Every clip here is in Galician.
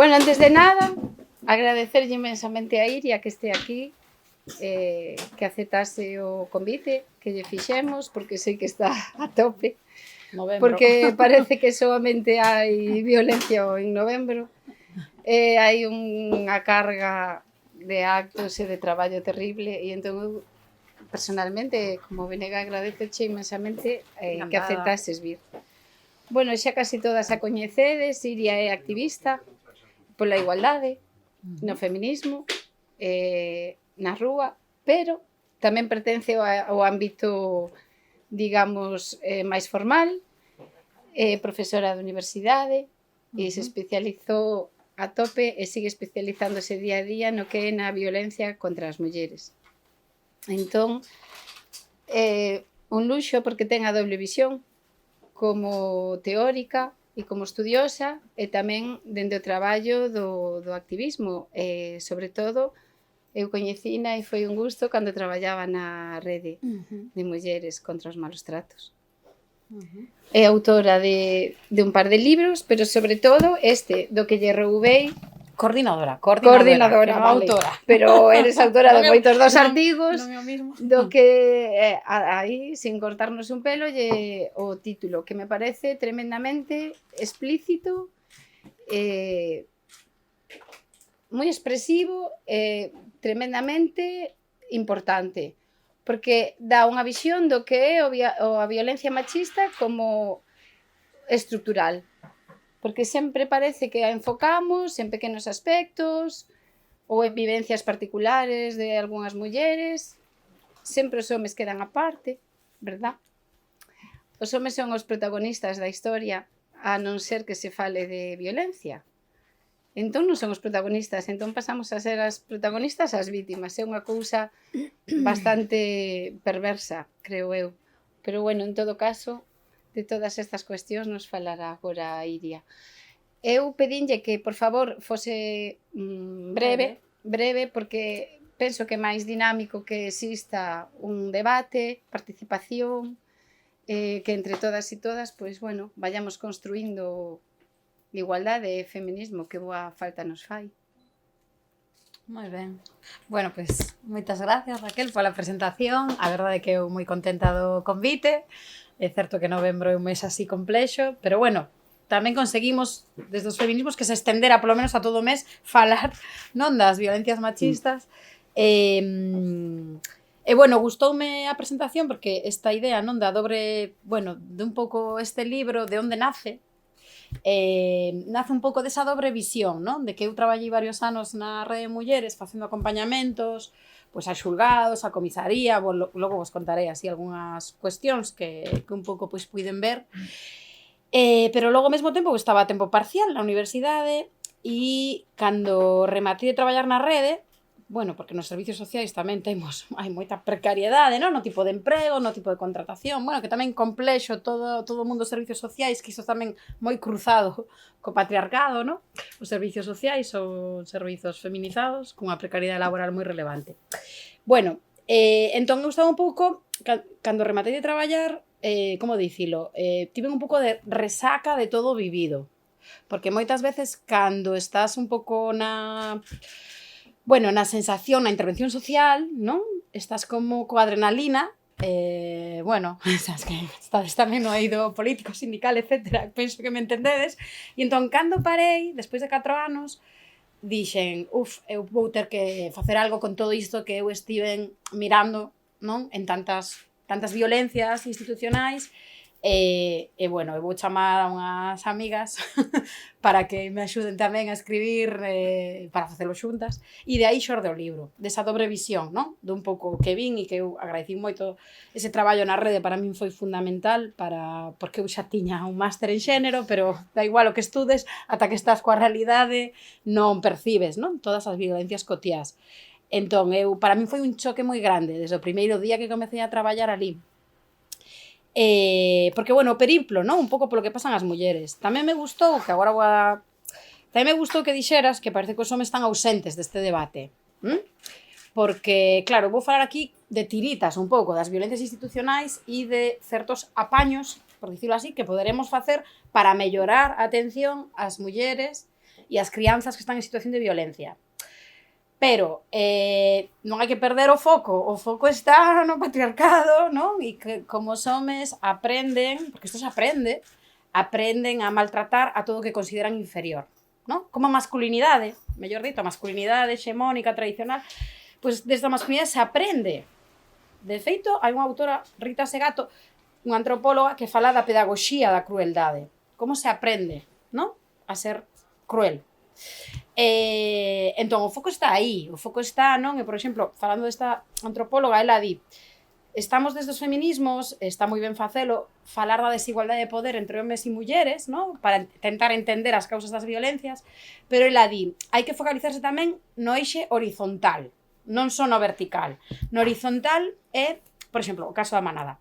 Bueno, antes de nada, agradecerlle inmensamente a Iria que este aquí, que aceptase o convite que lle fixemos, porque sei que está a tope. Novembro. Porque parece que solamente hai violencia en novembro. Hai unha carga de actos e de traballo terrible e entón eu personalmente, como Venega, agradezoche inmensamente que aceptases vir. Bueno, xa casi todas a coñecedes, Iria é activista pola igualdade, no feminismo, na rúa, pero tamén pertence ao ámbito, digamos, máis formal, profesora de universidade, e se especializou a tope e sigue especializándose día a día no que é na violencia contra as mulleres. Entón, un luxo porque ten a doble visión como teórica e como estudiosa e tamén dende o traballo do activismo. Sobre todo, eu coñecina e foi un gusto cando traballaba na rede de mulleres contra os malos tratos. É autora de un par de libros, pero sobre todo este, do que lle roubei. Coordinadora, Vale. autora. Pero eres autora de moitos dos artigos, mismo. do que aí, sin cortarnos un pelo, o título, que me parece tremendamente explícito, moi expresivo, tremendamente importante, porque dá unha visión do que é a violencia machista como estrutural. Porque sempre parece que a enfocamos en pequenos aspectos ou en vivencias particulares de algunhas mulleres. Sempre os homes quedan aparte, verdad? Os homes son os protagonistas da historia, a non ser que se fale de violencia. Entón non son os protagonistas, entón pasamos a ser as protagonistas as vítimas. É unha cousa bastante perversa, creo eu. Pero bueno, en todo caso, de todas estas cuestións nos falará agora Iria. Eu pedinlle que, por favor, fose breve, porque penso que é máis dinámico que exista un debate, participación, que entre todas e todas, pois, bueno, vayamos construindo igualdade e feminismo que boa falta nos fai. Moi ben. Bueno, pois, moitas gracias, Raquel, pola presentación. A verdade é que eu moi contenta do convite. É certo que novembro é un mes así complexo, pero bueno, tamén conseguimos, desde os feminismos, que se estendera, polo menos a todo o mes, falar, non, das violencias machistas. E bueno, gustoume a presentación porque esta idea, non, da dobre, bueno, de un pouco este libro, de onde nace, nace un pouco desa dobre visión, non? De que eu traballei varios anos na Rede de Mulleres facendo acompañamentos, pois a xulgados, a comisaría, logo vos contarei así algunhas cuestións que un pouco pois puiden ver. Pero logo ao mesmo tempo estaba a tempo parcial na universidade e cando rematei de traballar na rede, bueno, porque nos servicios sociais tamén hai moita precariedade, non? No tipo de emprego, no tipo de contratación, bueno, que tamén complexo todo o mundo dos servicios sociais, que iso tamén moi cruzado co patriarcado, non? Os servicios sociais son servizos feminizados, cunha precariedade laboral moi relevante. Bueno, entón eu estaba un pouco, cando rematei de traballar, como dicilo, tive un pouco de resaca de todo o vivido, porque moitas veces cando estás un pouco na sensación, na intervención social, non? Estás como coa adrenalina, bueno, sabes que estades tamén no eido político, sindical, etcétera, penso que me entendedes, e entón, cando parei, despois de 4 anos, dixen, eu vou ter que facer algo con todo isto que eu estiven mirando, non? En tantas violencias institucionais, bueno, eu vou chamar a unhas amigas para que me axuden tamén a escribir, para facelo xuntas, e de aí xorde o libro, desa dobre visión, non? Dun pouco que vin e que eu agradeci moito ese traballo na rede, para min foi fundamental, porque eu xa tiña un máster en xénero, pero da igual o que estudes, ata que estás coa realidade non percibes, non? Todas as violencias cotiás. Entón, para min foi un choque moi grande, desde o primeiro día que comecei a traballar ali. Porque, bueno, o periplo, non? Un pouco polo que pasan as mulleres. Tamén me gustou, tamén me gustou que dixeras que parece que os homes están ausentes deste debate. Porque, claro, vou falar aquí de tiritas un pouco das violencias institucionais e de certos apaños, por dicirlo así, que poderemos facer para mellorar a atención ás mulleres e as crianzas que están en situación de violencia. Pero non hai que perder o foco está no patriarcado, non? E que como os homes aprenden, porque isto se aprenden a maltratar a todo o que consideran inferior, non? Como a masculinidade, mellor dito, a masculinidade hexemónica, tradicional, pois desde a masculinidade se aprende. De feito, hai unha autora, Rita Segato, unha antropóloga que fala da pedagogía da crueldade. Como se aprende, non? A ser cruel. Entón, o foco está aí, o foco está, non? E, por exemplo, falando desta antropóloga, ela di, estamos desde os feminismos, está moi ben facelo, falar da desigualdade de poder entre homes e mulleres, non? Para tentar entender as causas das violencias, pero ela di, hai que focalizarse tamén no eixe horizontal, non só no vertical. No horizontal é, por exemplo, o caso da manada.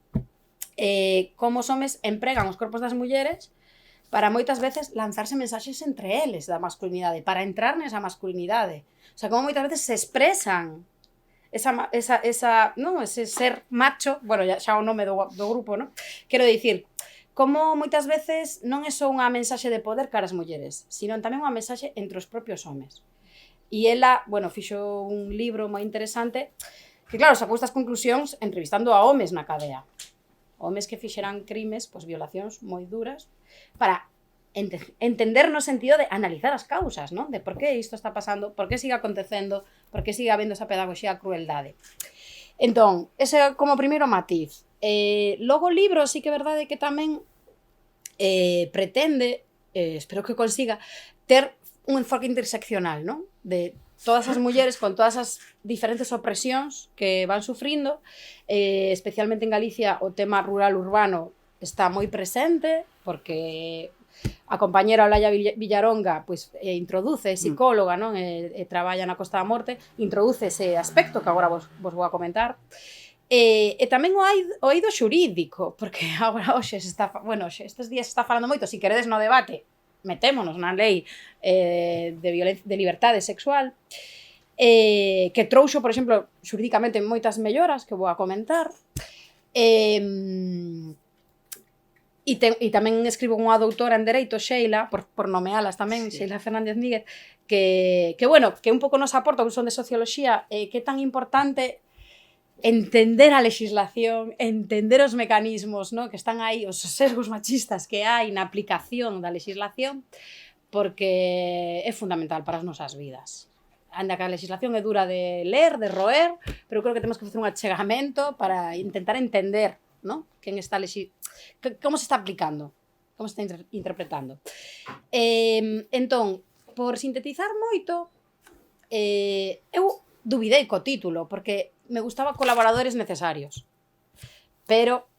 Como os homes empregan os corpos das mulleres para moitas veces lanzarse mensaxes entre eles da masculinidade, para entrar nesa masculinidade. O sea, como moitas veces se expresan ese ser macho, bueno, xa o nome do grupo, non? Quero dicir, como moitas veces non é só unha mensaxe de poder cara as mulleres, sino tamén unha mensaxe entre os propios homes. E ela, bueno, fixo un libro moi interesante que, claro, sacou estas conclusións entrevistando a homes na cadea. Homes que fixeran crimes, pois violacións moi duras, para entender no sentido de analizar as causas, non? De por que isto está pasando, por que sigue acontecendo, por que sigue habendo esa pedagogía a crueldade. Entón, ese é como primeiro matiz. Logo o libro sí que é verdade que tamén pretende, espero que consiga, ter un enfoque interseccional, non? De todas as mulleres con todas as diferentes opresións que van sufrindo, especialmente en Galicia o tema rural-urbano está moi presente, porque a compañera Olaya Villaronga pois, introduce, psicóloga, non? E traballa na Costa da Morte, introduce ese aspecto que agora vos vou a comentar. E tamén o eido xurídico, porque agora hoxe se está, bueno, estes días se está falando moito, se queredes no debate, metémonos na lei de liberdade sexual, que trouxo, por exemplo, xurídicamente moitas melloras que vou a comentar, e tamén escribo unha doutora en Dereito, Sheila, por nomealas tamén, sí. Sheila Fernández Míguez, que bueno, que un pouco nos aporta, que son de socioloxía, que é tan importante entender a legislación, entender os mecanismos, ¿no? Que están aí, os sesgos machistas que hai na aplicación da legislación, porque é fundamental para as nosas vidas. Anda que a legislación é dura de ler, de roer, pero creo que temos que facer un achegamento para intentar entender, ¿no? Quen está como se está aplicando, como se está interpretando. Entón, por sintetizar moito, eu dubidei co título, porque me gustaba colaboradores necesarios, pero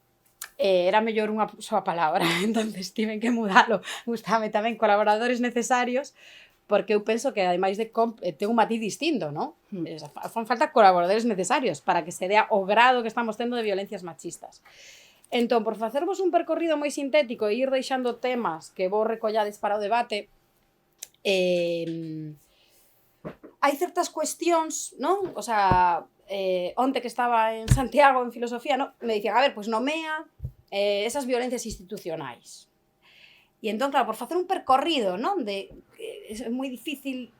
era mellor unha soa palabra, entonces tiven que mudalo. Gustame tamén colaboradores necesarios, porque eu penso que, ademais de ten un matiz distinto, non? Fan falta colaboradores necesarios para que se dea o grado que estamos tendo de violencias machistas. Entón, por facervos un percorrido moi sintético e ir deixando temas que vos recollades para o debate, hai certas cuestións, non? O sea, onte que estaba en Santiago en filosofía, non? Me dicían, a ver, pois nomea esas violencias institucionais. E entón, claro, por facer un percorrido, non? É moi difícil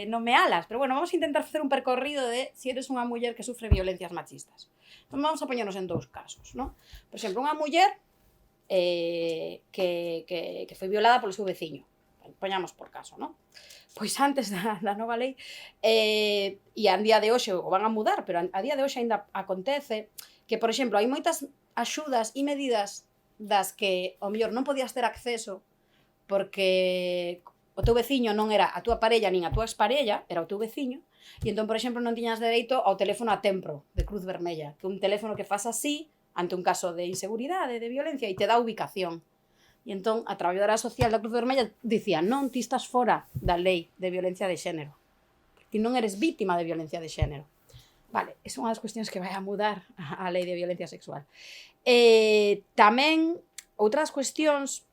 nomealas, pero bueno, vamos a intentar facer un percorrido de se eres unha muller que sufre violencias machistas. Entón, vamos a poñernos en dous casos, non? Por exemplo, unha muller que foi violada polo seu veciño. Poñamos por caso, non? Pois antes da nova lei, e a día de hoxe o van a mudar, pero a día de hoxe ainda acontece que, por exemplo, hai moitas axudas e medidas das que, ao mellor, non podías ter acceso porque o teu veciño non era a túa parella nin a túa exparella, era o teu veciño, e entón, por exemplo, non tiñas dereito ao teléfono a tempro de Cruz Vermella, que é un teléfono que faz así ante un caso de inseguridade, de violencia, e te dá ubicación. E entón, a traballadora social da Cruz Vermella dicía, non, ti estás fora da lei de violencia de xénero. Ti non eres vítima de violencia de xénero. Vale, é unha das cuestións que vai a mudar a lei de violencia sexual. Tamén, outras cuestións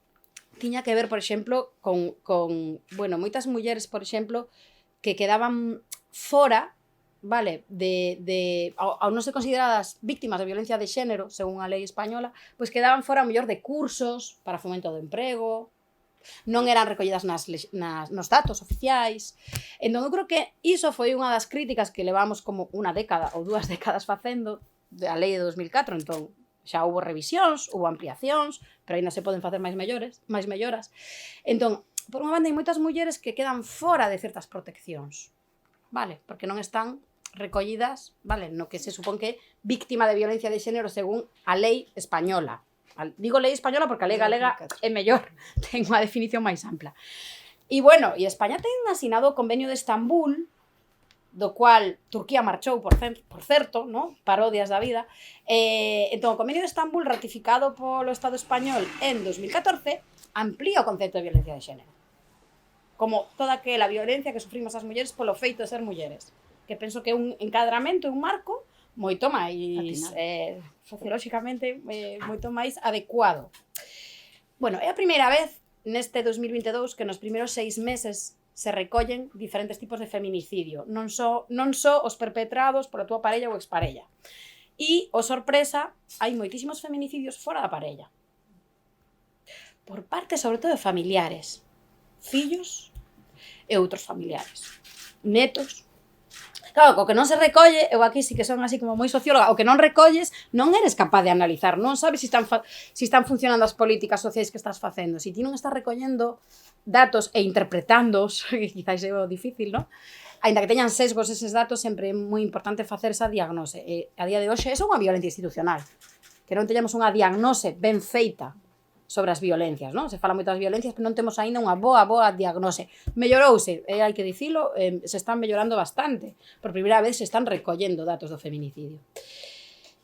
tiña que ver, por exemplo, con bueno, moitas mulleres, por exemplo, que quedaban fora, vale, ao non ser consideradas víctimas de violencia de xénero, según a lei española, pois quedaban fora, ao mellor, de cursos para fomento do emprego, non eran recollidas nos datos oficiais. Entón, eu creo que iso foi unha das críticas que levamos como unha década ou 2 décadas facendo da lei de 2004, entón, xa houve revisións, houve ampliacións, pero ainda se poden facer máis melloras. Entón, por unha banda, hai moitas mulleres que quedan fora de certas proteccións, vale? Porque non están recollidas, vale, no que se supón que é víctima de violencia de xénero según a lei española. Digo lei española porque a lei galega é mellor, ten unha definición máis ampla. E bueno, e España ten asinado o convenio de Estambul, do cual Turquía marchou, por certo, ¿no? Parodias da vida. Entón, o convenio de Estambul, ratificado polo Estado español en 2014, amplía o concepto de violencia de xénero. Como toda aquela violencia que sufrimos as mulleres polo feito de ser mulleres. Que penso que é un encadramento, un marco moito máis sociolóxicamente moito máis adecuado. Bueno, é a primeira vez neste 2022 que nos primeiros 6 meses se recollen diferentes tipos de feminicidio, non só os perpetrados pola túa parella ou exparella. E, o sorpresa, hai moitísimos feminicidios fora da parella. Por parte, sobre todo, de familiares, fillos e outros familiares, netos. Claro, o que non se recolle, eu aquí sí que son así como moi socióloga, o que non recolles non eres capaz de analizar, non sabes se están funcionando as políticas sociais que estás facendo, se ti non estás recollendo datos e interpretándoos, que quizás é o difícil, non? Ainda que teñan sesgos eses datos, sempre é moi importante facer esa diagnose. E a día de hoxe, é unha violencia institucional, que non teñamos unha diagnose ben feita sobre as violencias, non? Se fala moito das violencias, pero non temos aínda unha boa diagnose. Mellorouse, hai que dicilo, se están mellorando bastante. Por primeira vez se están recollendo datos do feminicidio.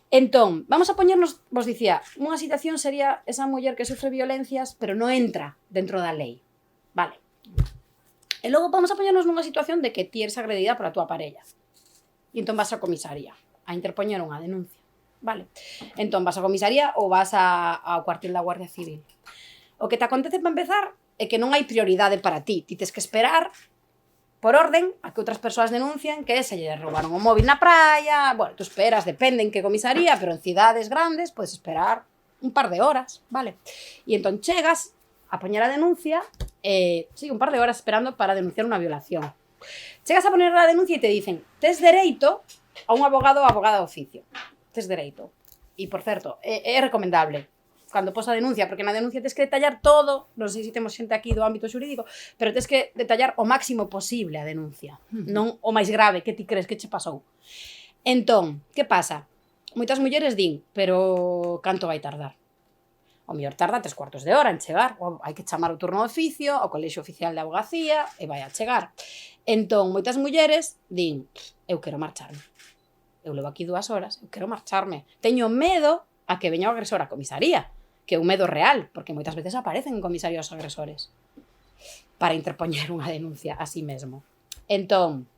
Entón, vamos a poñernos, vos dicía, unha situación sería esa muller que sufre violencias, pero non entra dentro da lei. Vale. E logo vamos a poñernos nunha situación de que ti eres agredida pola túa parella. E entón vas á comisaría a interpoñer unha denuncia. Vale. Entón, vas á comisaría ou vas ao cuartel da Guardia Civil. O que te acontece para empezar é que non hai prioridade para ti. Ti tes que esperar por orden a que outras persoas denuncien que se lle roubaron o móvil na praia. Bueno, tú esperas, depende en que comisaría, pero en cidades grandes podes esperar un par de horas, vale? E entón chegas a poñer a denuncia, sí, un par de horas esperando para denunciar unha violación. Chegas a poner a denuncia e te dicen, tes dereito a un abogado ou abogada de oficio. Tes dereito. E, por certo, é recomendable cando pos a denuncia, porque na denuncia tes que detallar todo, non sei se temos xente aquí do ámbito xurídico, pero tes que detallar o máximo posible a denuncia, non o máis grave que ti crees que che pasou. Entón, que pasa? Moitas mulleres din, pero canto vai tardar? O mellor tarda 3 cuartos de hora en chegar, ou hai que chamar o turno de oficio, ao colexio oficial de abogacía, e vai a chegar. Entón, moitas mulleres din, eu quero marcharme. Eu levo aquí 2 horas, eu quero marcharme. Teño medo a que veña o agresor á comisaría, que é un medo real, porque moitas veces aparecen en comisaría os agresores para interpoñer unha denuncia a sí mesmo. Entón,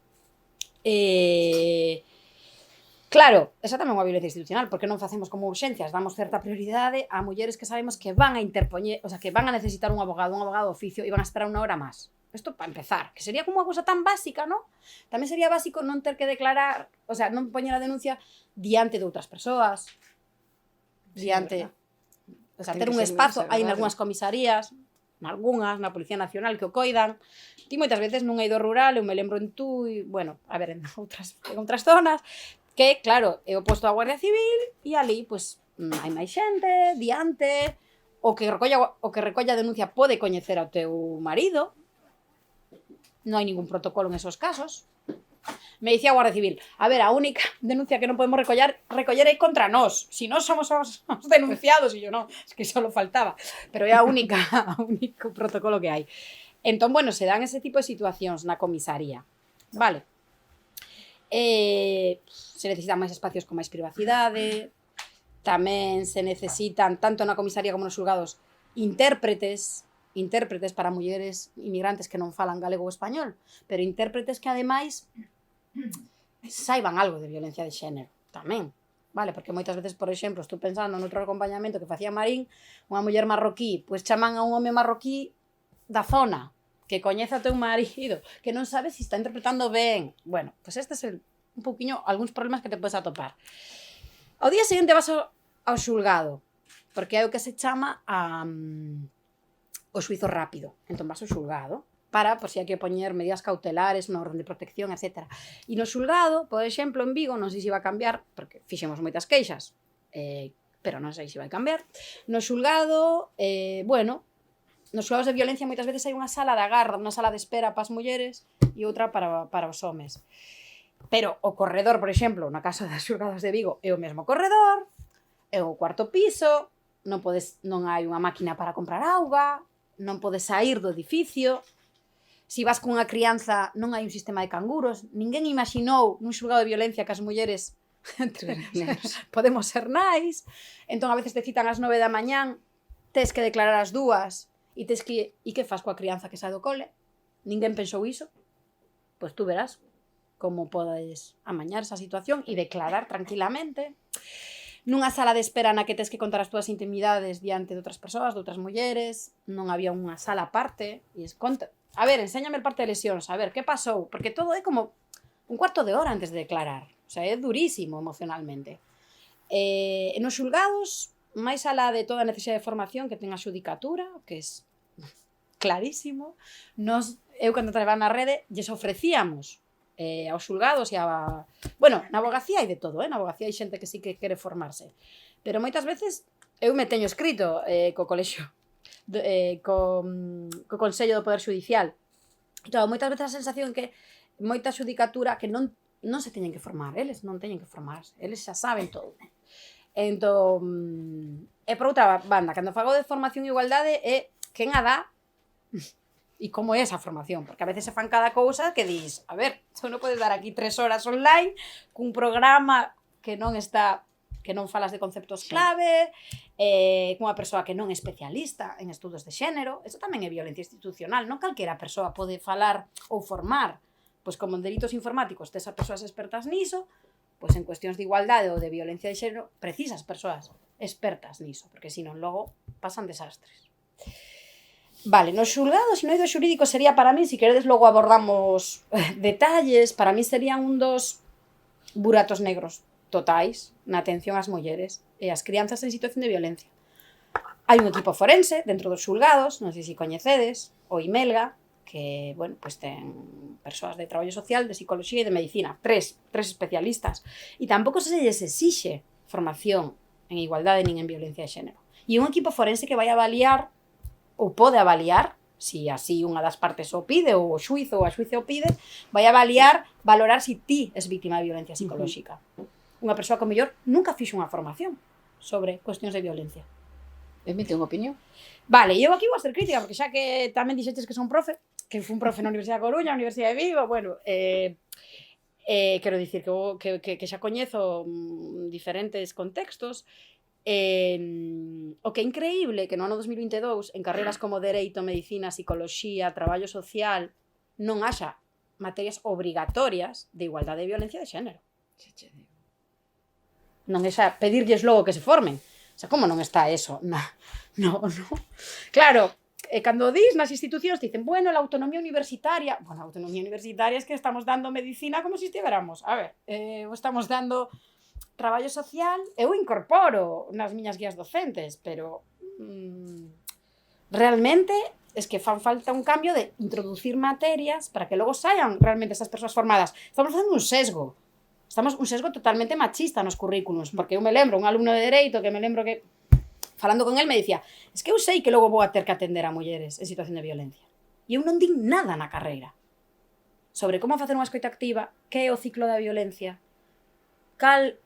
claro, esa tamén é unha violencia institucional, porque non facemos como urxencias, damos certa prioridade a mulleres que sabemos que van a interpoñer, o sea, que van a necesitar un abogado de oficio e van a esperar 1 hora máis. Isto para empezar, que sería como unha cousa tan básica, non? Tamén sería básico non ter que declarar, o sea, non poñer a denuncia diante de outras persoas, diante, o sea, ter un espazo, hai nalgúnas comisarías, nalgúnas, na Policía Nacional que o coidan. Ti moitas veces nun eido rural, eu me lembro en tú, e, bueno, a ver, en outras zonas, que, claro, é o posto da Guardia Civil e ali, pois, hai máis xente, diante, o que recolla a denuncia pode coñecer ao teu marido. Non hai ningún protocolo en esos casos. Me dicía a Guardia Civil, a ver, a única denuncia que non podemos recoller é contra nós. Si nós somos os denunciados, e yo non, es que só faltaba. Pero é o único protocolo que hai. Entón, bueno, se dan ese tipo de situacións na comisaría. Vale. Se necesitan máis espacios con máis privacidade. Tamén se necesitan, tanto na comisaría como nos xulgados, intérpretes para mulleres inmigrantes que non falan galego ou español, pero intérpretes que, ademais, saiban algo de violencia de xénero, tamén, vale? Porque moitas veces, por exemplo, estou pensando noutro acompañamento que facía Marín, unha muller marroquí, pois chaman a un home marroquí da zona, que coñece a teu marido, que non sabe se está interpretando ben. Bueno, pois este é un pouquiño algúns problemas que te podes atopar. Ao día seguinte vas ao xulgado, porque é o que se chama o xuizo rápido. Entón vas ao xulgado para, por si hai que poñer medidas cautelares, unha orden de protección, etc. E no xulgado, por exemplo, en Vigo, non sei se iba a cambiar, porque fixemos moitas queixas, pero non sei se vai cambiar. No xulgado, bueno, nos xulgados de violencia moitas veces hai unha sala de agarra, unha sala de espera para as mulleres e outra para os homes. Pero o corredor, por exemplo, na casa das xulgadas de Vigo é o mesmo corredor, é o cuarto piso, non hai unha máquina para comprar auga, non podes sair do edificio. Se vas cunha crianza non hai un sistema de canguros, ninguén imaginou nun xulgado de violencia que as mulleres podemos ser nais, entón a veces te citan ás 9 da mañán, tes que declarar as 2 e tes que... E que faz coa crianza que sae do cole? Ninguén pensou iso? Pois tú verás como podes amañar esa situación e declarar tranquilamente. Nunha sala de espera na que tes que contar as túas intimidades diante de outras persoas, de outras mulleres, non había unha sala aparte, e conta... A ver, enséñame el parte de lesións, a ver, que pasou? Porque todo é como un cuarto de hora antes de declarar. O sea, é durísimo emocionalmente. E nos xulgados, máis alá de toda a necesidade de formación que ten a xudicatura, que é clarísimo, eu cando traballaba na rede, lles ofrecíamos aos xulgados e a... Bueno, na abogacía hai de todo, na abogacía hai xente que sí que quere formarse. Pero moitas veces eu me teño escrito co colexio, co Consello do Poder Xudicial. Entón, moitas veces a sensación que moita xudicatura que non se teñen que formar, eles non teñen que formarse, eles xa saben todo. Entón, por outra banda, cando fago de formación e igualdade é quen a dá e como é esa formación, porque a veces se fan cada cousa que dis, a ver, tú non podes dar aquí 3 horas online cun programa que non falas de conceptos clave, cunha persoa que non é especialista en estudos de xénero. Eso tamén é violencia institucional, non calquera persoa pode falar ou formar. Pois como en delitos informáticos tes a persoas expertas niso, pois en cuestións de igualdade ou de violencia de xénero precisas persoas expertas niso, porque senón logo pasan desastres. Vale, nos xulgados, no eido xurídico sería para mí, se queredes logo abordamos detalles, para mí serían un dos buratos negros totais na atención ás mulleres e ás crianzas en situación de violencia. Hai un equipo forense dentro dos xulgados, non sei se coñecedes, o IMELGA, que, bueno, pues ten persoas de traballo social, de psicología e de medicina, tres especialistas, e tampouco se lles exixe formación en igualdade nin en violencia de xénero. E un equipo forense que vai avaliar, ou pode avaliar, si así unha das partes o pide, ou o xuizo ou a xuiza o pide, vai avaliar, valorar si ti es víctima de violencia psicolóxica. Unha persoa que, mellor, nunca fixo unha formación sobre cuestións de violencia. Emite unha opinión. Vale, eu aquí vou a ser crítica, porque xa que tamén dixeches que son profe, que fui un profe na Universidade de Coruña, na Universidade de Vigo, bueno, quero dicir que xa coñezo diferentes contextos. O que é increíble que no ano 2022 en carreras como Dereito, Medicina, Psicología, Traballo Social non haxa materias obrigatorias de igualdade e violencia de xénero. Non é xa pedirlles logo que se formen. O sea, como non está eso? No. Claro, cando dis nas institucións dicen, bueno, la autonomía universitaria. Bueno, a autonomía universitaria es que estamos dando medicina como se estivéramos. A ver, estamos dando traballo social. Eu incorporo nas miñas guías docentes, pero realmente es que fan falta un cambio de introducir materias para que logo saian realmente esas persoas formadas. Estamos facendo un sesgo. Estamos un sesgo totalmente machista nos currículos, porque eu me lembro, un alumno de Dereito, que me lembro que, falando con él, me dicía, es que eu sei que logo vou a ter que atender a mulleres en situación de violencia. E eu non din nada na carreira sobre como facer unha escoita activa, que é o ciclo da violencia,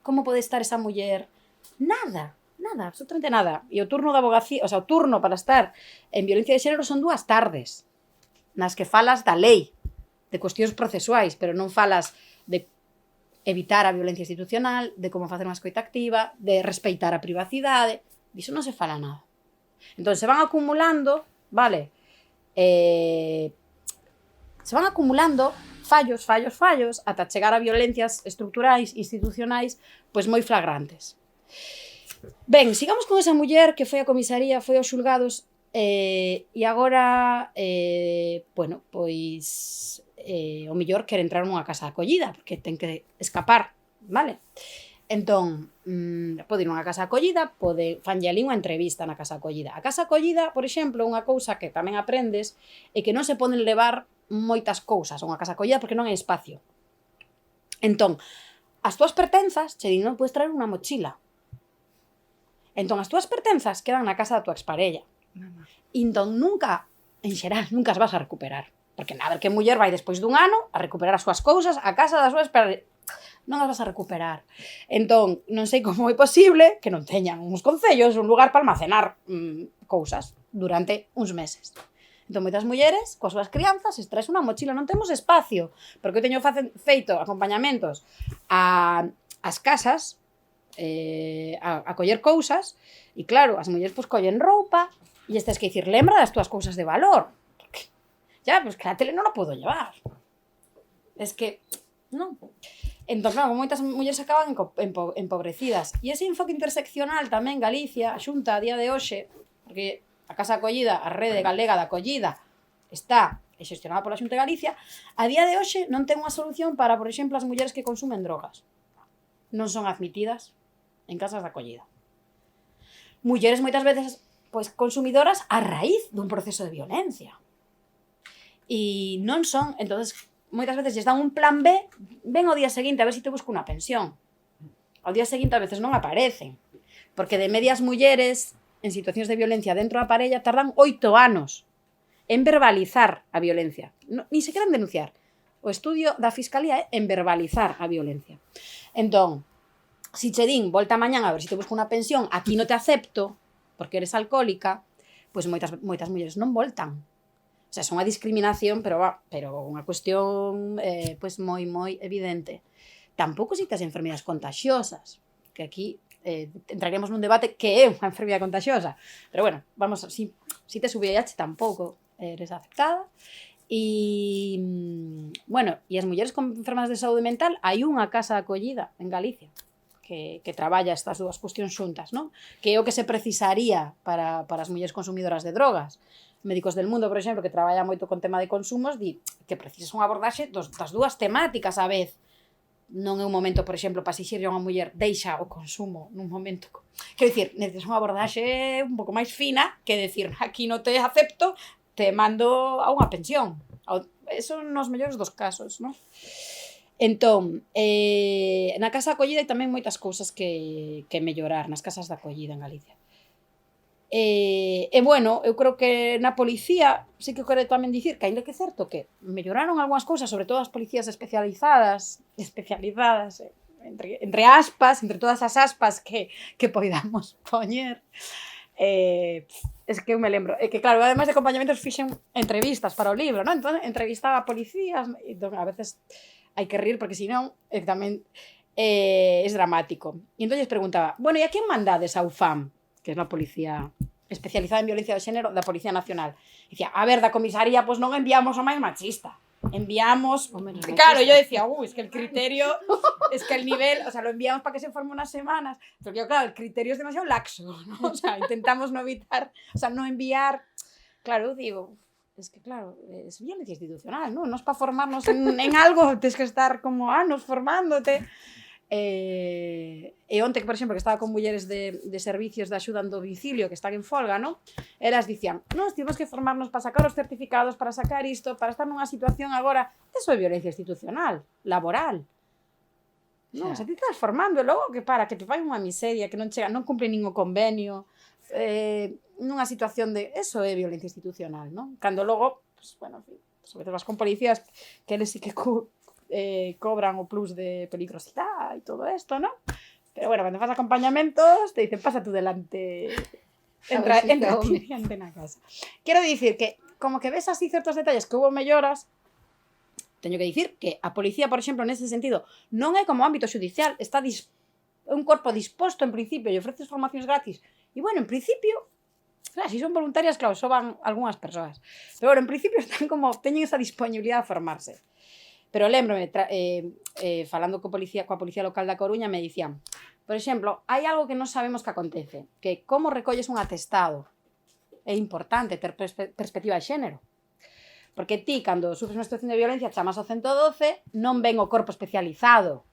como pode estar esa muller, nada, absolutamente nada. E o turno da abogacía, o sea, o turno para estar en violencia de xénero son 2 tardes, nas que falas da lei, de cuestións procesuais, pero non falas de evitar a violencia institucional, de como facer unha escoita activa, de respeitar a privacidade, diso non se fala nada. Entón, se van acumulando, vale, se van acumulando fallos, ata chegar a violencias estruturais, institucionais, pois moi flagrantes. Ben, sigamos con esa muller que foi a comisaría, foi aos xulgados, e agora, bueno, pois... o mellor quere entrar nunha casa de acollida, porque ten que escapar, vale? Entón, pode ir nunha casa acollida, fanlle ali unha entrevista na casa acollida. A casa acollida, por exemplo, unha cousa que tamén aprendes é que non se poden levar moitas cousas a unha casa acollida porque non hai espacio. Entón, as túas pertenzas, che din, non podes traer unha mochila. Entón, as túas pertenzas quedan na casa da tua exparella. Entón, nunca, en xeral, nunca as vas a recuperar. Porque a ver que muller vai despois dun ano a recuperar as súas cousas a casa das súas exparellas. Non as vas a recuperar. Entón, non sei como é posible que non teñan uns concellos, un lugar para almacenar cousas durante uns meses. Entón, moitas mulleres, coas súas crianzas, traes unha mochila, non temos espacio, porque eu teño feito acompañamentos ás casas, a coller cousas, e claro, as mulleres pois collen roupa, e tens que dicir, lembra das túas cousas de valor. Porque, ya, pois que a tele non a podo llevar. Es que, non. Entón, claro, moitas mulleres acaban empobrecidas. E ese enfoque interseccional tamén Galicia, a Xunta a día de hoxe, porque a Casa Acollida, a Rede Galega de Acollida, está xestionada pola Xunta de Galicia, a día de hoxe non ten unha solución para, por exemplo, as mulleres que consumen drogas. Non son admitidas en casas de acollida. Mulleres moitas veces pois consumidoras a raíz dun proceso de violencia. E non son, entonces, moitas veces lles dan un plan B, ven ao día seguinte a ver se te busco unha pensión. Ao día seguinte a veces non aparecen, porque de medias mulleres en situacións de violencia dentro da parella tardan 8 anos en verbalizar a violencia, ni sequera en denunciar. O estudio da Fiscalía é en verbalizar a violencia. Entón, si che din, volta mañán a ver se te busco unha pensión, aquí non te acepto, porque eres alcohólica, pois moitas mulleres non voltan. O sea, son unha discriminación, pero unha cuestión pois moi evidente. Tampouco si tes enfermedades contagiosas, que aquí entraremos nun debate que é unha enfermedade contagiosa. Pero bueno, vamos, si tes VIH tampouco eres aceptada. E, bueno, e as mulleres con enfermedades de saúde mental, hai unha casa de acollida en Galicia que traballa estas dúas cuestións xuntas, non? Que é o que se precisaría para as mulleres consumidoras de drogas. Médicos del Mundo, por exemplo, que traballa moito con tema de consumos, di que precisas unha abordaxe das dúas temáticas á vez. Non é un momento, por exemplo, para exixirle a unha muller deixa o consumo nun momento. Quero dicir, necesitas unha abordaxe un pouco máis fina que decir, aquí non te acepto, te mando a unha pensión. Eso nos mellores dos casos, non? Entón, na casa acollida hai tamén moitas cousas que mellorar nas casas de acollida en Galicia. E bueno, eu creo que na policía sí que quero tamén dicir que aínda que é certo que melloraron algunhas cousas, sobre todo as policías especializadas entre aspas, entre todas as aspas que podamos poñer, es que eu me lembro, que claro, ademais de acompañamentos fixen entrevistas para o libro, non? Entón entrevistaba a policías, entón a veces hai que rir porque senón tamén é dramático. E entón lles preguntaba, bueno, e a quen mandades a UFAM? Que é a policía especializada en violencia de xénero da Policía Nacional. E dicía, a ver, da comisaría, pois non enviamos o máis machista. Enviamos... Claro, yo decía, es que el criterio, es que el nivel, o sea, lo enviamos para que se forme unas semanas, pero claro, el criterio es demasiado laxo, ¿no? O sea, intentamos no evitar, o sea, no enviar... Claro, digo, es que claro, es violencia institucional, ¿no? No es para formarnos en algo, tienes que estar como anos formándote... E onte, por exemplo, que estaba con mulleres de servicios de axuda en domicilio que están en folga, non? Elas dicían, nos temos que formarnos para sacar os certificados, para sacar isto, para estar nunha situación agora, eso é violencia institucional, laboral. Non, se ti estás formando e logo que que te vai unha miseria, que non chega, non cumpre nin o convenio, nunha situación de, eso é violencia institucional, non? Cando logo, pues, bueno, sobre todo vas con policías que eles sí que cobran o plus de peligrosidade e todo isto, ¿no? Pero bueno, cando faz acompañamentos te dicen, pasa tú delante, entra ti na casa. Quero dicir que, como que ves así certos detalles que hubo melloras, teño que dicir que a policía, por exemplo, nese sentido, non é como ámbito judicial, está un corpo disposto en principio e ofreces formacións gratis, e bueno, en principio, claro, si son voluntarias, claro, só van algunhas persoas, pero bueno, en principio están como, teñen esa disponibilidade a formarse. Pero lembrome, falando coa policía local da Coruña, me dicían, por exemplo, hai algo que non sabemos que acontece, que como recolles un atestado. É importante ter perspectiva de xénero. Porque ti, cando sufres unha situación de violencia, chamas ao 112, non ven o corpo especializado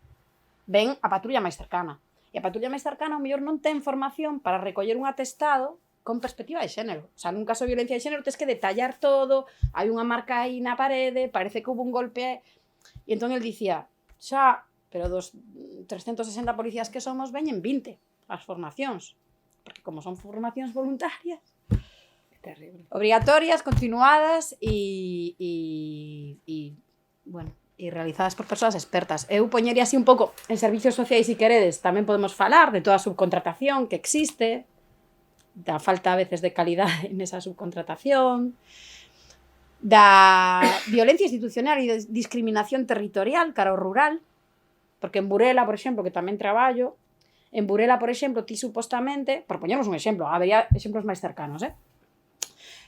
ven a patrulla máis cercana. E a patrulla máis cercana, ao mellor, non ten formación para recoller un atestado con perspectiva de xénero. O sea, nun caso de violencia de xénero tens que detallar todo, hai unha marca aí na parede, parece que hubo un golpe. E entón el dicía, xa, pero dos 360 policías que somos, veñen 20 as formacións. Porque como son formacións voluntarias, Terrible. obrigatorias, continuadas bueno, e realizadas por persoas expertas. Eu poñería así un pouco en servicios sociais, se queredes, tamén podemos falar de toda a subcontratación que existe, da falta a veces de calidade nesa subcontratación, da violencia institucional e de discriminación territorial cara ao rural, porque en Burela, por exemplo, que tamén traballo, en Burela, por exemplo, ti supostamente, por poñernos un exemplo, habería exemplos máis cercanos,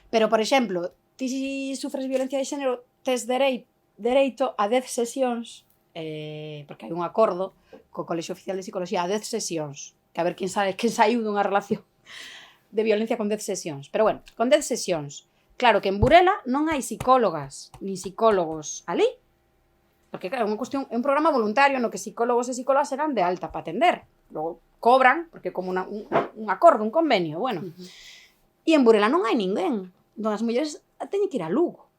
pero, por exemplo, ti si sufres violencia de xénero, tes dereito a 10 sesións, porque hai un acordo co Colexio Oficial de Psicología, a 10 sesións, que a ver quen saiu dunha relación de violencia con 10 sesións. Pero bueno, con 10 sesións. Claro que en Burela non hai psicólogas ni psicólogos ali, porque claro, é un programa voluntario no que psicólogos e psicólogas serán de alta para atender. Logo cobran, porque é como un acordo, un convenio, bueno. E en Burela non hai ninguén. Entón as mulleres teñen que ir a Lugo.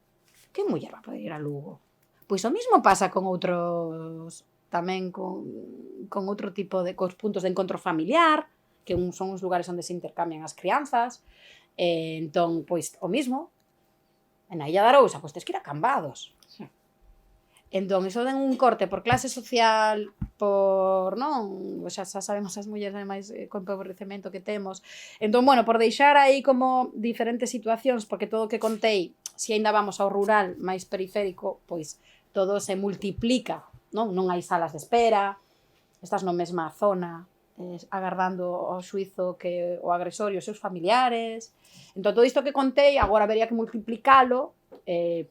Que muller va a poder ir a Lugo? Pois o mismo pasa con outros, tamén con outro tipo de puntos de encontro familiar, que son os lugares onde se intercambian as crianzas. Entón, pois, o mismo, en a Illa de Arousa, pois, tes que ir a Cambados. Sí. Entón, iso den un corte por clase social, por, non? Xa sabemos as mulleres, ademais, con empobrecemento que temos. Entón, bueno, por deixar aí como diferentes situacións, porque todo o que contei, se aínda vamos ao rural máis periférico, pois, todo se multiplica, non? Non hai salas de espera, estás na mesma zona, agardando ao xuizo que o agresor e os seus familiares. Entón, todo isto que contei, agora habería que multiplicalo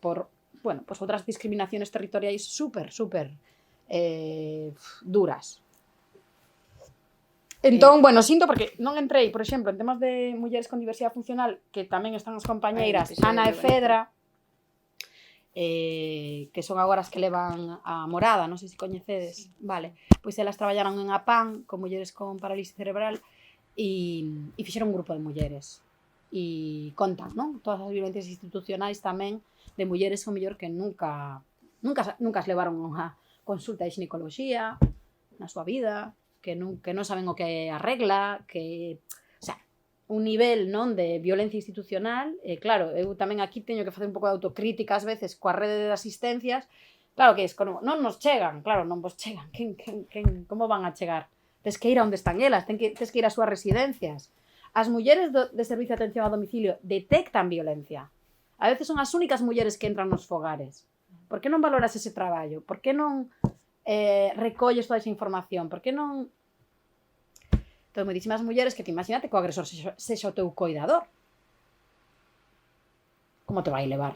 por, bueno, pues outras discriminaciones territoriais super duras. Entón, bueno, sinto porque non entrei, por exemplo, en temas de mulleres con diversidade funcional, que tamén están as compañeiras Ana e Fedra, que son agora as que levan a Morada, non sei se coñecedes, vale, pois elas traballaron en APAN con mulleres con parálisis cerebral e fixeron un grupo de mulleres e contan, non? Todas as violencias institucionais tamén de mulleres con mellor que nunca as levaron a unha consulta de xinecoloxía na súa vida, que non saben o que é a regla, que, o sea, un nivel, non, de violencia institucional. Claro, eu tamén aquí teño que facer un pouco de autocrítica ás veces coa rede de asistencias. Claro que non nos chegan, claro, non vos chegan. Como van a chegar? Tes que ir a onde están elas, tes que ir ás súas residencias. As mulleres de servicio de atención a domicilio detectan violencia. A veces son as únicas mulleres que entran nos fogares. Por que non valoras ese traballo? Por que non recolles toda esa información? Por que non... Entón, moitísimas mulleres que te imagínate que o agresor sexa o teu coidador. Como te vai levar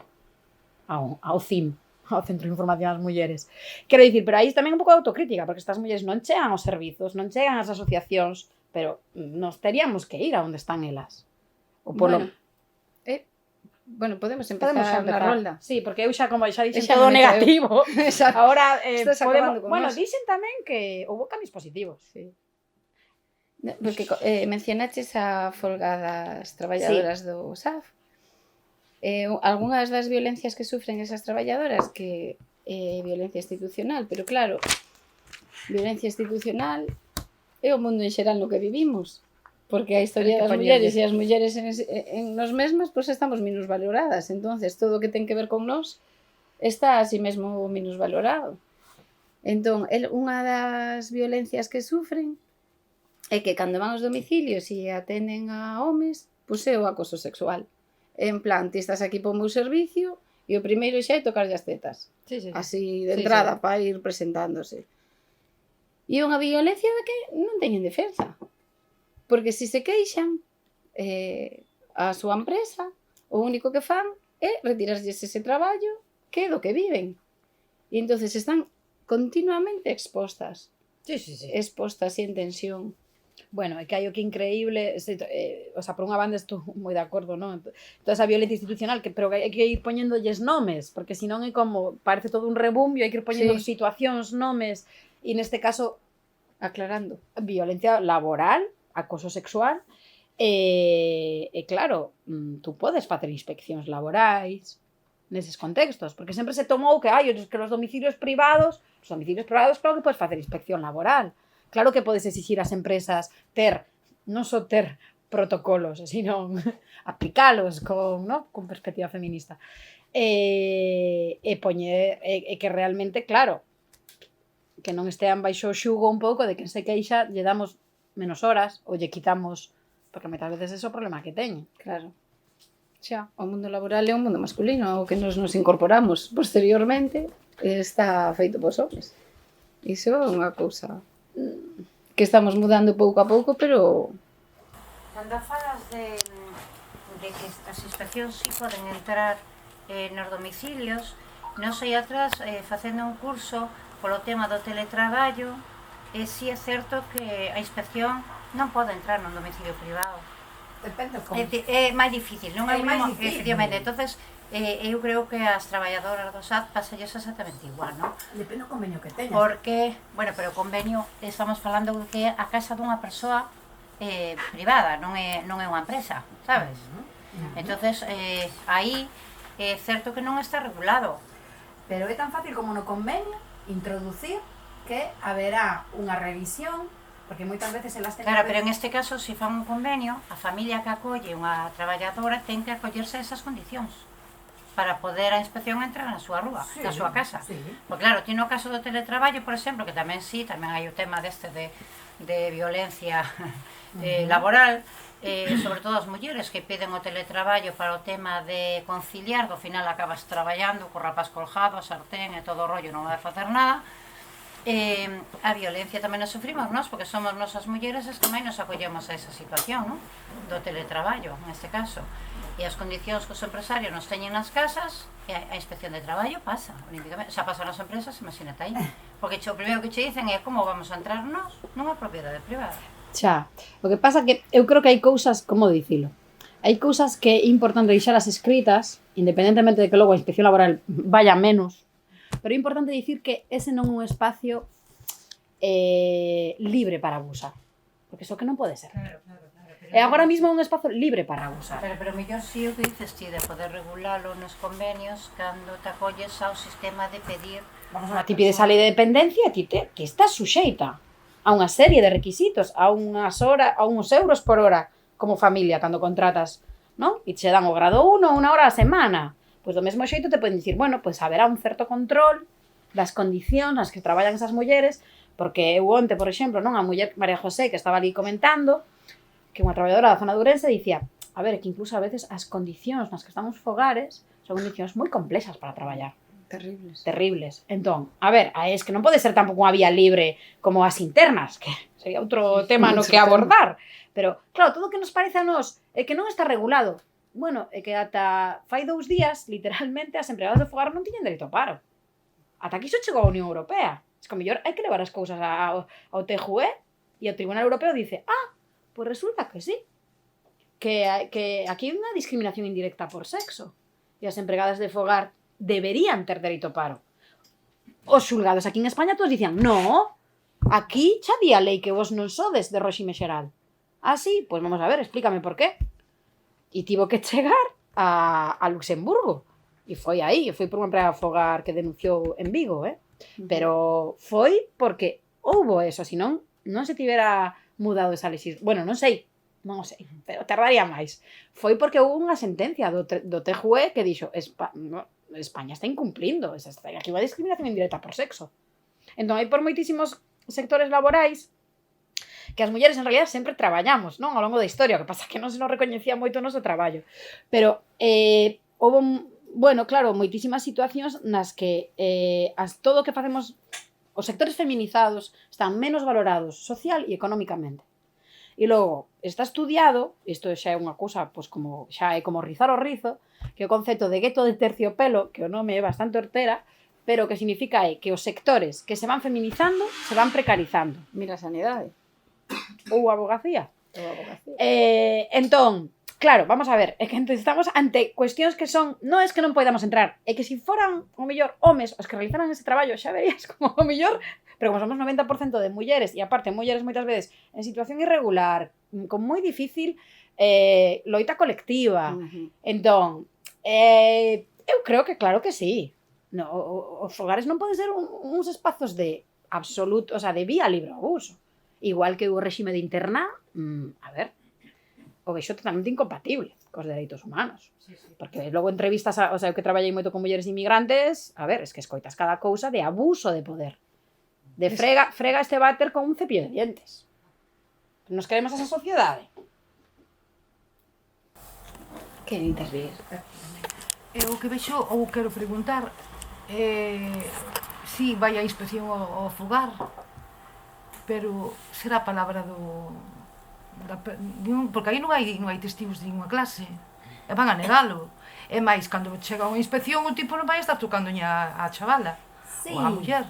ao CIM, ao Centro de Información das Mulleres? Quero dicir, pero aí tamén un pouco de autocrítica, porque estas mulleres non chegan aos servizos, non chegan ás asociacións, pero nos teríamos que ir a onde están elas. O polo... Bueno, podemos empezar na rolda. Sí, porque eu xa dixen todo negativo. Agora podemos... Bueno, dixen tamén que houve cambios positivos. Sí. Porque mencionaches a folga das traballadoras do SAF. Algunhas das violencias que sufren esas traballadoras que é violencia institucional, pero claro, violencia institucional é o mundo en xeral no que vivimos. Porque a historia das mulleres e as mulleres en nos mesmas, pois estamos minusvaloradas. Entonces, todo o que ten que ver con nós está así mesmo minusvalorado. Entón, unha das violencias que sufren é que cando van aos domicilios e atenden a homes, pois é o acoso sexual. En plan, ti estás aquí para o meu servicio e o primeiro xa é tocarlle as tetas. Sí. Así de entrada, para ir presentándose. E unha violencia da que non teñen defensa. Porque se se queixan a súa empresa, o único que fan é retirarlles ese traballo que é do que viven. E entonces están continuamente expostas. Sí. Expostas e en tensión. Bueno, é que hai o que increíble, o sea, por unha banda estou moi de acordo, non? Toda esa violencia institucional, pero hai que ir poñéndolles nomes, porque senón é como, parece todo un rebumbio, hai que ir poñendo situacións, nomes, e neste caso Aclarando. Violencia laboral, acoso sexual, e claro, tú podes facer inspeccións laborais neses contextos, porque sempre se tomou que os domicilios privados claro que podes facer inspección laboral, claro que podes exixir ás empresas non só ter protocolos, sino aplicalos con perspectiva feminista, e poñer, e que realmente, claro, que non estean baixo o xugo un pouco de que se queixa, lle damos menos horas ou lle quitamos, porque moitas veces é o problema que teñen. Claro. Xa, o mundo laboral é un mundo masculino, o que nos incorporamos posteriormente está feito pos homens. Iso é unha cousa que estamos mudando pouco a pouco, pero... Cando falas de que as inspeccións sí poden entrar nos domicilios, non sei atrás facendo un curso polo tema do teletraballo, si é certo que a inspección non pode entrar nun domicilio privado. Depende como. É máis difícil, non é o máis mismo, difícil. efectivamente. Entonces, eu creo que as traballadoras do SAT pasalles exactamente igual, non? Depende do convenio que teñas. Porque, bueno, pero o convenio estamos falando de que é a casa dunha persoa privada, non é unha empresa, sabes? Entonces, aí é certo que non está regulado. Pero é tan fácil como no convenio introducir que haberá unha revisión, porque moitas veces elas teñen... Claro, pero en este caso, se fan un convenio, a familia que acolle unha traballadora ten que acollerse a esas condicións para poder a inspección entrar na súa rúa, Sí, na súa casa. sí. Pois claro, ti no caso do teletraballo, por exemplo, que tamén hai o tema deste de violencia laboral, sobre todo as mulleres que piden o teletraballo para o tema de conciliar, que ao final acabas traballando co rapaz colgado, a sartén e todo o rollo, non vai facer nada. A violencia tamén a sufrimos nós, porque somos nós as mulleres as que máis nos acollemos a esa situación, non? Do teletraballo, neste caso. E as condicións que os empresarios nos teñen nas casas, e a inspección de traballo pasa, olímpicamente. Xa pasa nas empresas, imagínate aí. Porque o primeiro que che dicen é como vamos a entrar nós nunha propiedade privada. Xa, o que pasa que eu creo que hai cousas, como dicilo, hai cousas que é importante deixalas escritas, independentemente de que logo a inspección laboral vaya menos, pero é importante dicir que ese non é un espacio libre para abusar, porque iso que non pode ser. Claro. E agora mesmo é un espazo libre para abusar. Pero mellor si o que dices ti de poder regulalo nos convenios cando te acolles ao sistema de pedir... Vamos a ver, ti pides a lei de dependencia, ti estás suxeita a unha serie de requisitos, a unhas horas, a uns euros por hora como familia cando contratas, non? E che dan o grado 1 unha hora a semana. Pois do mesmo xeito te poden dicir, bueno, pois haberá un certo control das condicións nas que traballan esas mulleres, porque eu onte, por exemplo, non, a muller María José que estaba ali comentando, que unha traballadora da zona de Ourense dicía, a ver, que incluso a veces as condicións nas que están os fogares son condicións moi complexas para traballar. Terribles. Entón, a ver, es que non pode ser tampouco unha vía libre como as internas, que sería outro tema no que abordar. Pero, claro, todo o que nos parece a nós é que non está regulado. Bueno, é que ata fai 2 días, literalmente, as empregadas do fogar non tiñen dereito a paro. Ata aquí iso chegou a Unión Europea. Es que, mellor, hai que levar as cousas ao TJUE e o Tribunal Europeo dice, pois resulta que sí. Que aquí hai unha discriminación indirecta por sexo. E as empregadas de fogar deberían ter dereito a paro. Os xulgados aquí en España todos dicían, no, aquí xa di a lei que vos non sodes de réxime xeral. Sí, pois vamos a ver, explícame por qué. E tivo que chegar a Luxemburgo. E foi aí, foi por unha empregada de fogar que denunciou en Vigo, Pero foi porque houbo eso, senón non se tivera mudado esa legislación. Bueno, non sei, pero tardaría máis. Foi porque houve unha sentencia do TJUE que dixo, España está incumplindo, aquí unha discriminación indirecta por sexo. Entón, hai por moitísimos sectores laborais que as mulleres en realidad sempre traballamos, non? Ao longo da historia, o que pasa que non se nos recoñecía moito o noso traballo. Pero houve, bueno, claro, moitísimas situacións nas que todo o que facemos, os sectores feminizados están menos valorados social e económicamente. E logo, está estudiado, isto xa é unha cousa, pois como xa é como rizar o rizo, que o concepto de gueto de terciopelo, que o nome é bastante hortera, pero o que significa é que os sectores que se van feminizando se van precarizando. Mira a sanidade. Ou a abogacía. Entón, claro, vamos a ver, é que estamos ante cuestións que son, non é que non podamos entrar, é que se foran o mellor homes os que realizaran ese traballo, xa verías como o mellor, pero como somos 90% de mulleres, e aparte mulleres moitas veces en situación irregular, con moi difícil loita colectiva. Entón, eu creo que claro que sí. No, os fogares non poden ser uns espazos de absoluto, o sea, de vía libre abuso. Igual que o réxime de interná, a ver, o vexo totalmente incompatible cos dereitos humanos. Porque logo entrevistas, o sea, eu que traballei moito con mulleres inmigrantes, a ver, es que escoitas cada cousa de abuso de poder. De frega este váter con un cepillo de dientes. Nos queremos esa sociedade. Que intervir. O que vexo ou quero preguntar si vai a inspección ao fogar, pero será a palabra porque aí non hai testigos de ninguna clase e van a negalo. E máis, cando chega unha inspección o tipo non vai estar tocándolle a chavala ou a muller.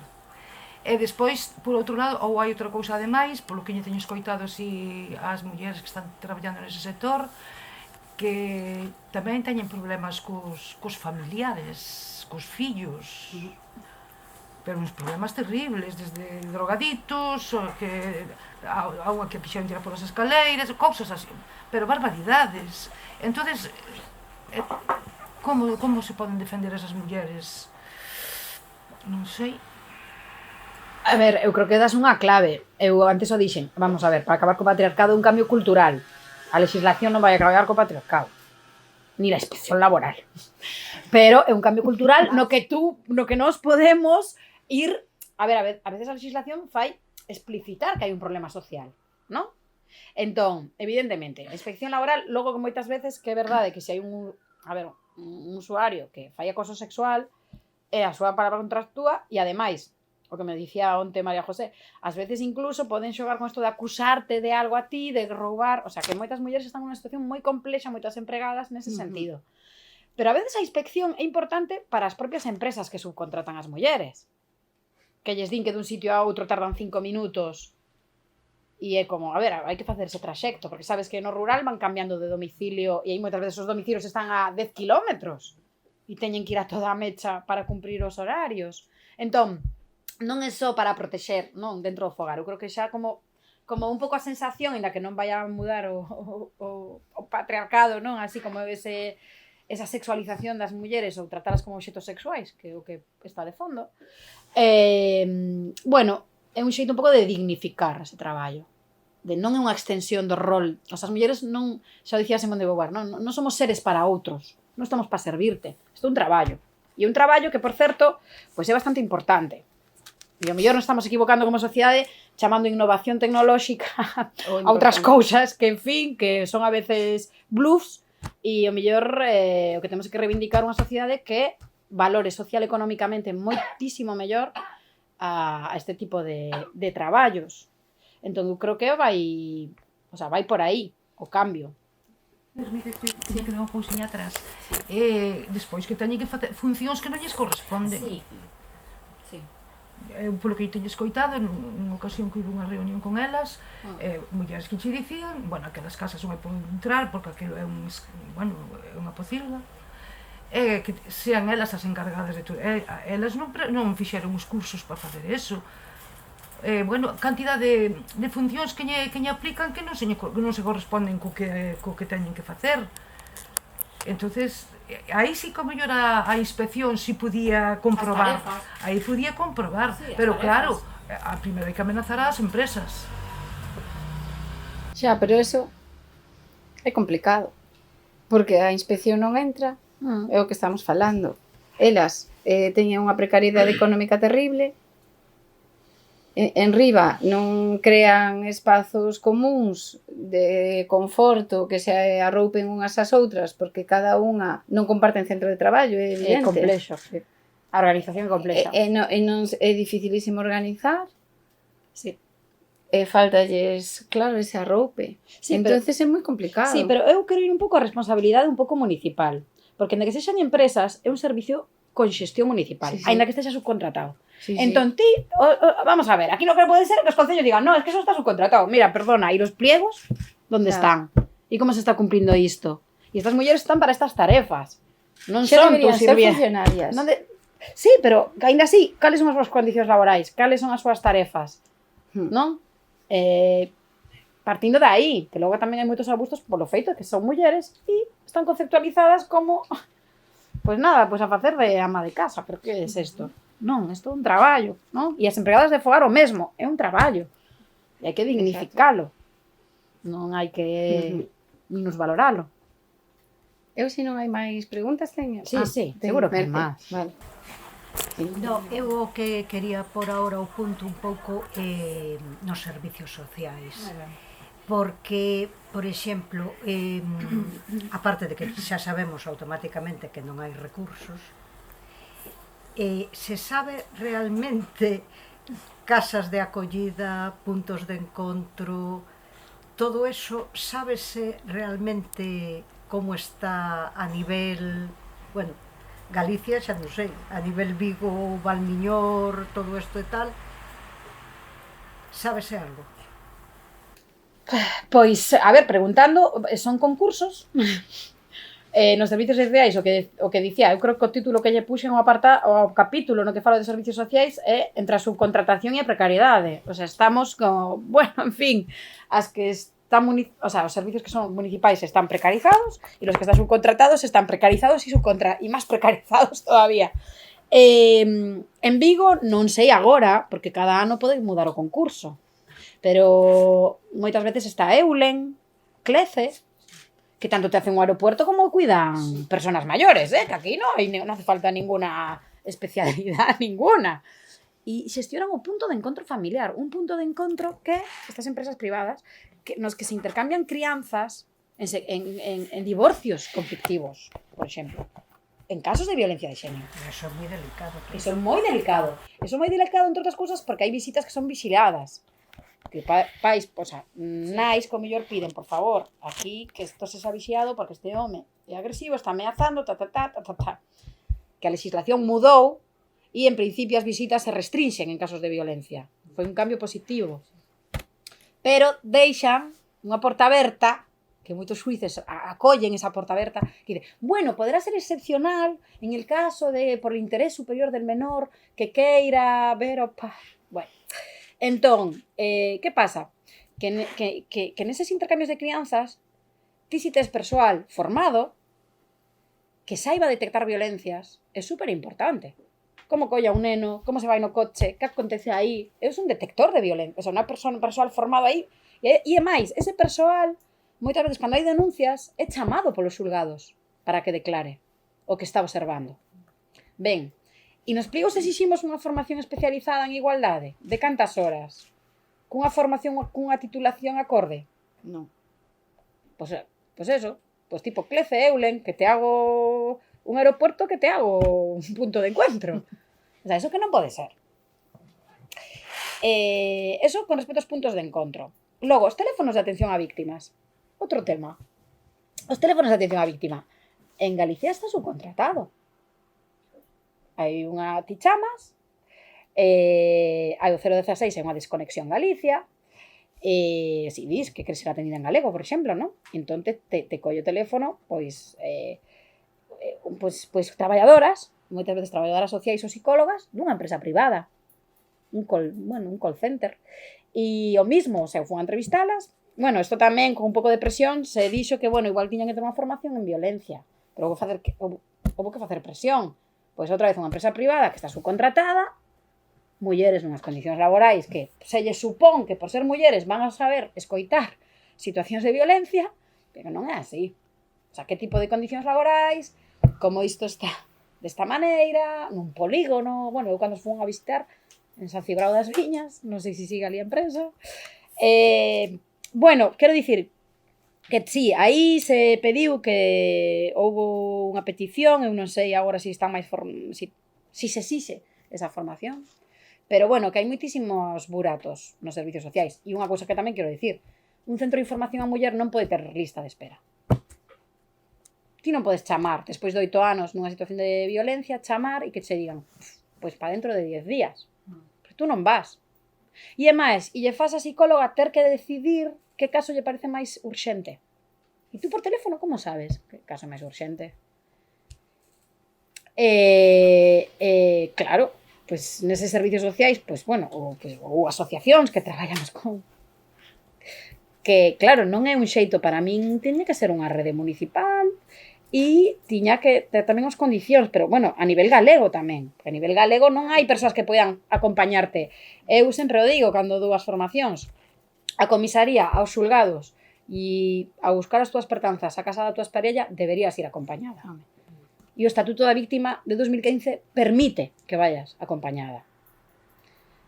E despois, por outro lado, ou hai outra cousa ademais, polo que lle teño escoitado así as mulleres que están traballando nese sector, que tamén teñen problemas cos familiares, cos fillos, pero uns problemas terribles, desde drogaditos, que a unha que fixeron tirar polas escaleiras, cousas así, pero barbaridades. Entonces, como se poden defender esas mulleres? Non sei. A ver, eu creo que das unha clave. Eu antes o dixen, vamos a ver, para acabar co patriarcado é un cambio cultural. A legislación non vai acabar co patriarcado. Ni la inspección laboral. Pero é un cambio cultural no que nós podemos ir... A veces a legislación fai explicitar que hai un problema social, non? Entón, evidentemente, a inspección laboral, logo que moitas veces que é verdade que se hai un usuario que fai acoso sexual, é a súa palabra contractúa e ademais, o que me dicía onte María José, ás veces incluso poden xogar con isto de acusarte de algo a ti, de roubar, o sea, que moitas mulleres están nunha situación moi complexa, moitas empregadas nese sentido. Pero a veces a inspección é importante para as propias empresas que subcontratan as mulleres, que lles din que dun sitio a outro tardan 5 minutos, e é como, a ver, hai que facer ese traxecto, porque sabes que no rural van cambiando de domicilio, e aí moitas veces os domicilios están a 10 kilómetros, e teñen que ir a toda a mecha para cumprir os horarios. Entón, non é só para protexer, non, dentro do fogar. Eu creo que xa como un pouco a sensación en la que non vai a mudar o patriarcado, non? Así como esa sexualización das mulleres ou tratalas como obxetos sexuais, que é o que está de fondo. Bueno, é un xeito un pouco de dignificar ese traballo. De non é unha extensión do rol. As mulleres non, xa dicía Simone de Beauvoir, non somos seres para outros. Non estamos para servirte. Isto é un traballo. E un traballo que, por certo, pois é bastante importante. E ao mellor nos estamos equivocando como sociedade chamando innovación tecnolóxica a outras cousas que, en fin, que son a veces bluffs e ao mellor o que temos que reivindicar unha sociedade que valore social económicamente moitísimo mellor a este tipo de traballos. Entón, eu creo que vai por aí o cambio. Permite que quede unha cousiña atrás. Despois que teñen que facer funcións que non lles corresponden. Sí. Polo que eu teño escoitado, nunha ocasión que houve unha reunión con elas, mulleres que che dicían, bueno, aquelas casas non me poden entrar porque aquilo é unha pocilga, que sean elas as encargadas de todo. Elas non fixeron os cursos para facer eso. Cantidad de funcións que lle aplican que non se corresponden co que teñen que facer. Entonces, aí sí que mellor a inspección si podía comprobar. Aí podía comprobar, sí, pero claro, a primeiro hai que amenazar ás empresas. Xa, pero eso é complicado, porque a inspección non entra, é o que estamos falando. Elas teñen unha precariedade económica terrible, en riba non crean espazos comuns de conforto que se arroupen unhas ás outras porque cada unha non comparten centro de traballo, é evidente. É complexo, sí. A organización é complexa. É dificilísimo organizar. Sí. E faltalles, claro, ese arroupe. Sí, entonces é moi complicado. Sí, pero eu quero ir un pouco a responsabilidade un pouco municipal, porque en que sexan empresas é un servicio con xestión municipal, aínda que estexa subcontratado. Entón, ti, vamos a ver, aquí lo que pode ser é que os concellos digan, no, es que eso está subcontratado. Mira, perdona, e los pliegos, onde están? E como se está cumplindo isto? E estas mulleres están para estas tarefas. Non Xa son deberían tus ser sirvientes. funcionarias. Non de... Sí, pero ainda así, cales son as súas condicións laborais? Cales son as súas tarefas? Non? Partindo de aí, que logo tamén hai moitos abusos polo feito de que son mulleres e están conceptualizadas como pois nada, pois a facer de ama de casa, pero que é isto? Non, isto é un traballo, non? E as empregadas de fogar o mesmo, é un traballo. E hai que dignificalo. Non hai que minusvaloralo. Eu, se non hai máis preguntas, teño. Sí, sí, seguro que hai máis. Vale. No, eu o que quería por ahora o punto un pouco nos servicios sociais. Porque, por exemplo, aparte de que xa sabemos automáticamente que non hai recursos, se sabe realmente casas de acollida, puntos de encontro, todo eso, sábese realmente como está a nivel, bueno, Galicia xa non sei, a nivel Vigo, Valmiñor, todo isto e tal, sábese algo? Pois, a ver, preguntando, son concursos nos servicios sociais, o que dicía, eu creo que o título que lle puxen o capítulo no que falo de servicios sociais é entre a subcontratación e a precariedade. O sea, estamos como, bueno, en fin, as que están, o sea, os servicios que son municipais están precarizados e los que están subcontratados están precarizados e máis precarizados todavía. En Vigo non sei agora, porque cada ano pode mudar o concurso, pero moitas veces está Eulen, Clece, que tanto te hacen un aeropuerto como cuidan personas mayores, que aquí non hace falta ninguna especialidad ninguna. E xestionan o punto de encontro familiar, un punto de encontro que estas empresas privadas nos que se intercambian crianzas en divorcios conflictivos, por exemplo, en casos de violencia de xénero. Eso é moi delicado. Iso é moi delicado. Iso é moi delicado, entre outras cousas, porque hai visitas que son vixiladas. Que pais, o sea, nais co mellor piden, por favor, aquí que isto se xa vixiado porque este home é agresivo, está ameazando, que a legislación mudou e en principio as visitas se restrinxen en casos de violencia. Foi un cambio positivo. Pero deixan unha porta aberta, que moitos xuíces acollen esa porta aberta, que dice, bueno, poderá ser excepcional en el caso de, por el interés superior del menor, que queira ver o pai. Bueno, entón, que pasa? Que neses intercambios de crianzas, ti si tes persoal formado, que saiba detectar violencias, é super importante. Como colla un neno, como se vai no coche, que acontece aí, é un detector de violencia, o sea, unha persoal formado aí, e é máis, ese persoal, moitas veces, cando hai denuncias, é chamado polos xulgados para que declare o que está observando. Ben, e nos pligos exiximos unha formación especializada en igualdade? De cantas horas? Cunha formación, cunha titulación acorde? Non. Pois eso, pois tipo Clece, Eulen, que te hago un aeropuerto, que te hago un punto de encuentro. O sea, eso que non pode ser. Eso con respecto aos puntos de encontro. Logo, os teléfonos de atención a víctimas. Outro tema. Os teléfonos de atención a víctima. En Galicia está subcontratado. Hai unha ti chamas, hai o 016, é unha desconexión Galicia, si dis que queres ser atendida en galego, por exemplo, non? Entón te colle o teléfono, pois traballadoras, moitas veces traballadoras sociais ou psicólogas dunha empresa privada, un call center. E o mismo, o sea, fun a entrevistalas, bueno, isto tamén con un pouco de presión se dixo que, bueno, igual tiñan que ter unha formación en violencia, pero houve que facer presión. Pois outra vez unha empresa privada que está subcontratada, mulleres nunhas condicións laborais que se lle supón que por ser mulleres van a saber escoitar situacións de violencia, pero non é así. O sea, que tipo de condicións laborais, como isto está desta maneira, nun polígono, bueno, eu cando fun a visitar en San Cibrao das Viñas, non sei se siga ali a empresa. Bueno, quero dicir que sí, aí se pediu que houve unha petición, eu non sei agora se están máis si se exixe esa formación, pero bueno, que hai moitísimos buratos nos servicios sociais. E unha cousa que tamén quero dicir, un centro de información a muller non pode ter lista de espera. Ti non podes chamar, despois de 8 anos nunha situación de violencia, chamar e que che digan, pois para dentro de 10 días. Pero tú non vas. E é máis, e lle faz a psicóloga ter que decidir que caso lle parece máis urxente. E tú por teléfono como sabes? Que caso máis urxente. Claro, pues neses servicios sociais, pues bueno, ou asociacións que traballamos con que, claro, non é un xeito para min, tiña que ser unha rede municipal e tiña que ter tamén as condicións, pero, bueno, a nivel galego tamén, porque a nivel galego non hai persoas que poidan acompañarte. Eu sempre o digo cando dou as formacións, a comisaría, aos xulgados e a buscar as túas pertanzas a casa da túa parella, deberías ir acompañada. E o Estatuto da Víctima de 2015 permite que vayas acompañada.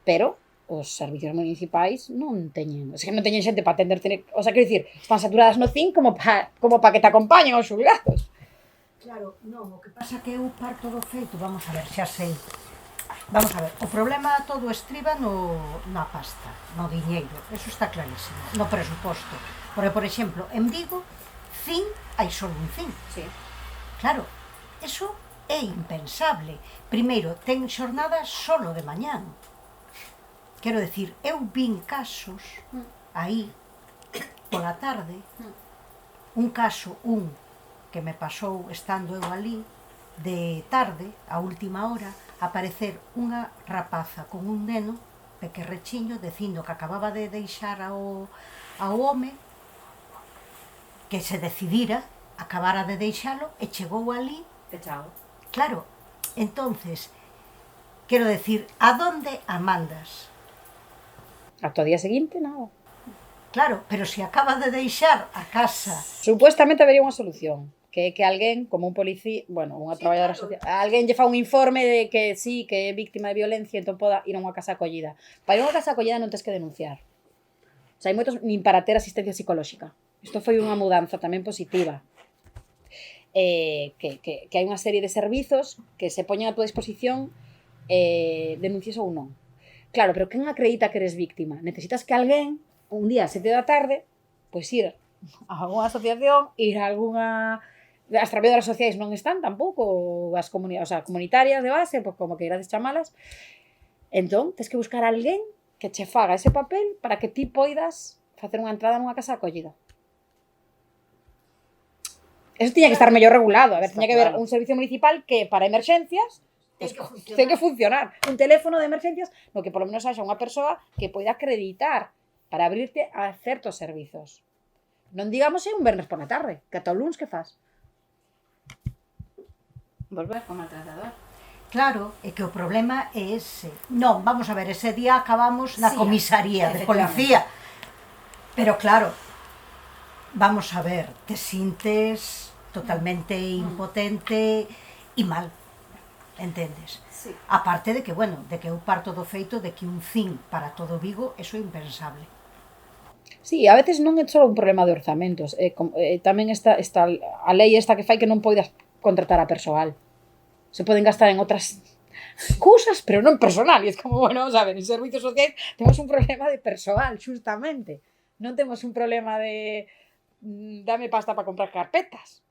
Pero os servicios municipais non teñen, o sea, non teñen xente para atenderte, o sea, quero dicir, están saturadas no CIN como pa que te acompañen aos xulgados. Claro, non, o que pasa que eu parto do feito, vamos a ver, xa sei. Vamos a ver, o problema todo estriba na pasta, no diñeiro, eso está clarísimo, no presuposto. Porque, por exemplo, en Vigo, CIN, hai só un CIN. Sí. Claro, eso é impensable. Primeiro, ten xornadas solo de mañán. Quero decir, eu vin casos aí, pola tarde, un caso, que me pasou estando eu ali, de tarde, a última hora, aparecer unha rapaza con un neno pequerrechiño dicindo que acababa de deixar ao home que se decidira, acabara de deixalo e chegou ali. Pechado. Claro, entonces, quero decir, a donde a mandas? Ata o día seguinte, nada. Claro, pero se acaba de deixar a casa... Supuestamente habería unha solución, que é que alguén, como un policía, bueno, unha traballadora claro. social, alguén lle fa un informe de que sí, que é víctima de violencia, entón poda ir a unha casa acollida. Para ir a unha casa acollida non tens que denunciar. O sea, hai moitos nin para ter asistencia psicolóxica. Isto foi unha mudanza tamén positiva. Que hai unha serie de servizos que se poñen a túa disposición denuncies ou non. Claro, pero quen acredita que eres víctima? Necesitas que alguén, un día a 7 da tarde, pois ir a alguna asociación, ir a alguna... As traballadoras sociais non están tampouco, as comunitarias de base, pois como que irades chamalas. Entón, tens que buscar a alguén que che faga ese papel para que ti poidas facer unha entrada nunha casa acollida. Eso tiña que estar mellor regulado. A ver, tiña que haber un servicio municipal que para emerxencias ten que funcionar. Un teléfono de emerxencias no que polo menos haxa unha persoa que poida acreditar para abrirte a certos servizos. Non digamos un vernes por la tarde, que ata o luns que faz? Volver como maltratador. Claro, é que o problema é ese. Non, vamos a ver, ese día acabamos na comisaría de policía. Pero claro, vamos a ver, te sintes totalmente impotente e mal, entendes? Sí. Aparte de que, bueno, de que eu parto do feito de que un CIN para todo Vigo, eso é impensable. Sí, a veces non é só un problema de orzamentos, tamén está a lei esta que fai que non poidas contratar a persoal. Se poden gastar en outras cousas, pero non personal, e é como, bueno, vamos a ver, en servicios sociais temos un problema de persoal, justamente. Non temos un problema de dame pasta para comprar carpetas.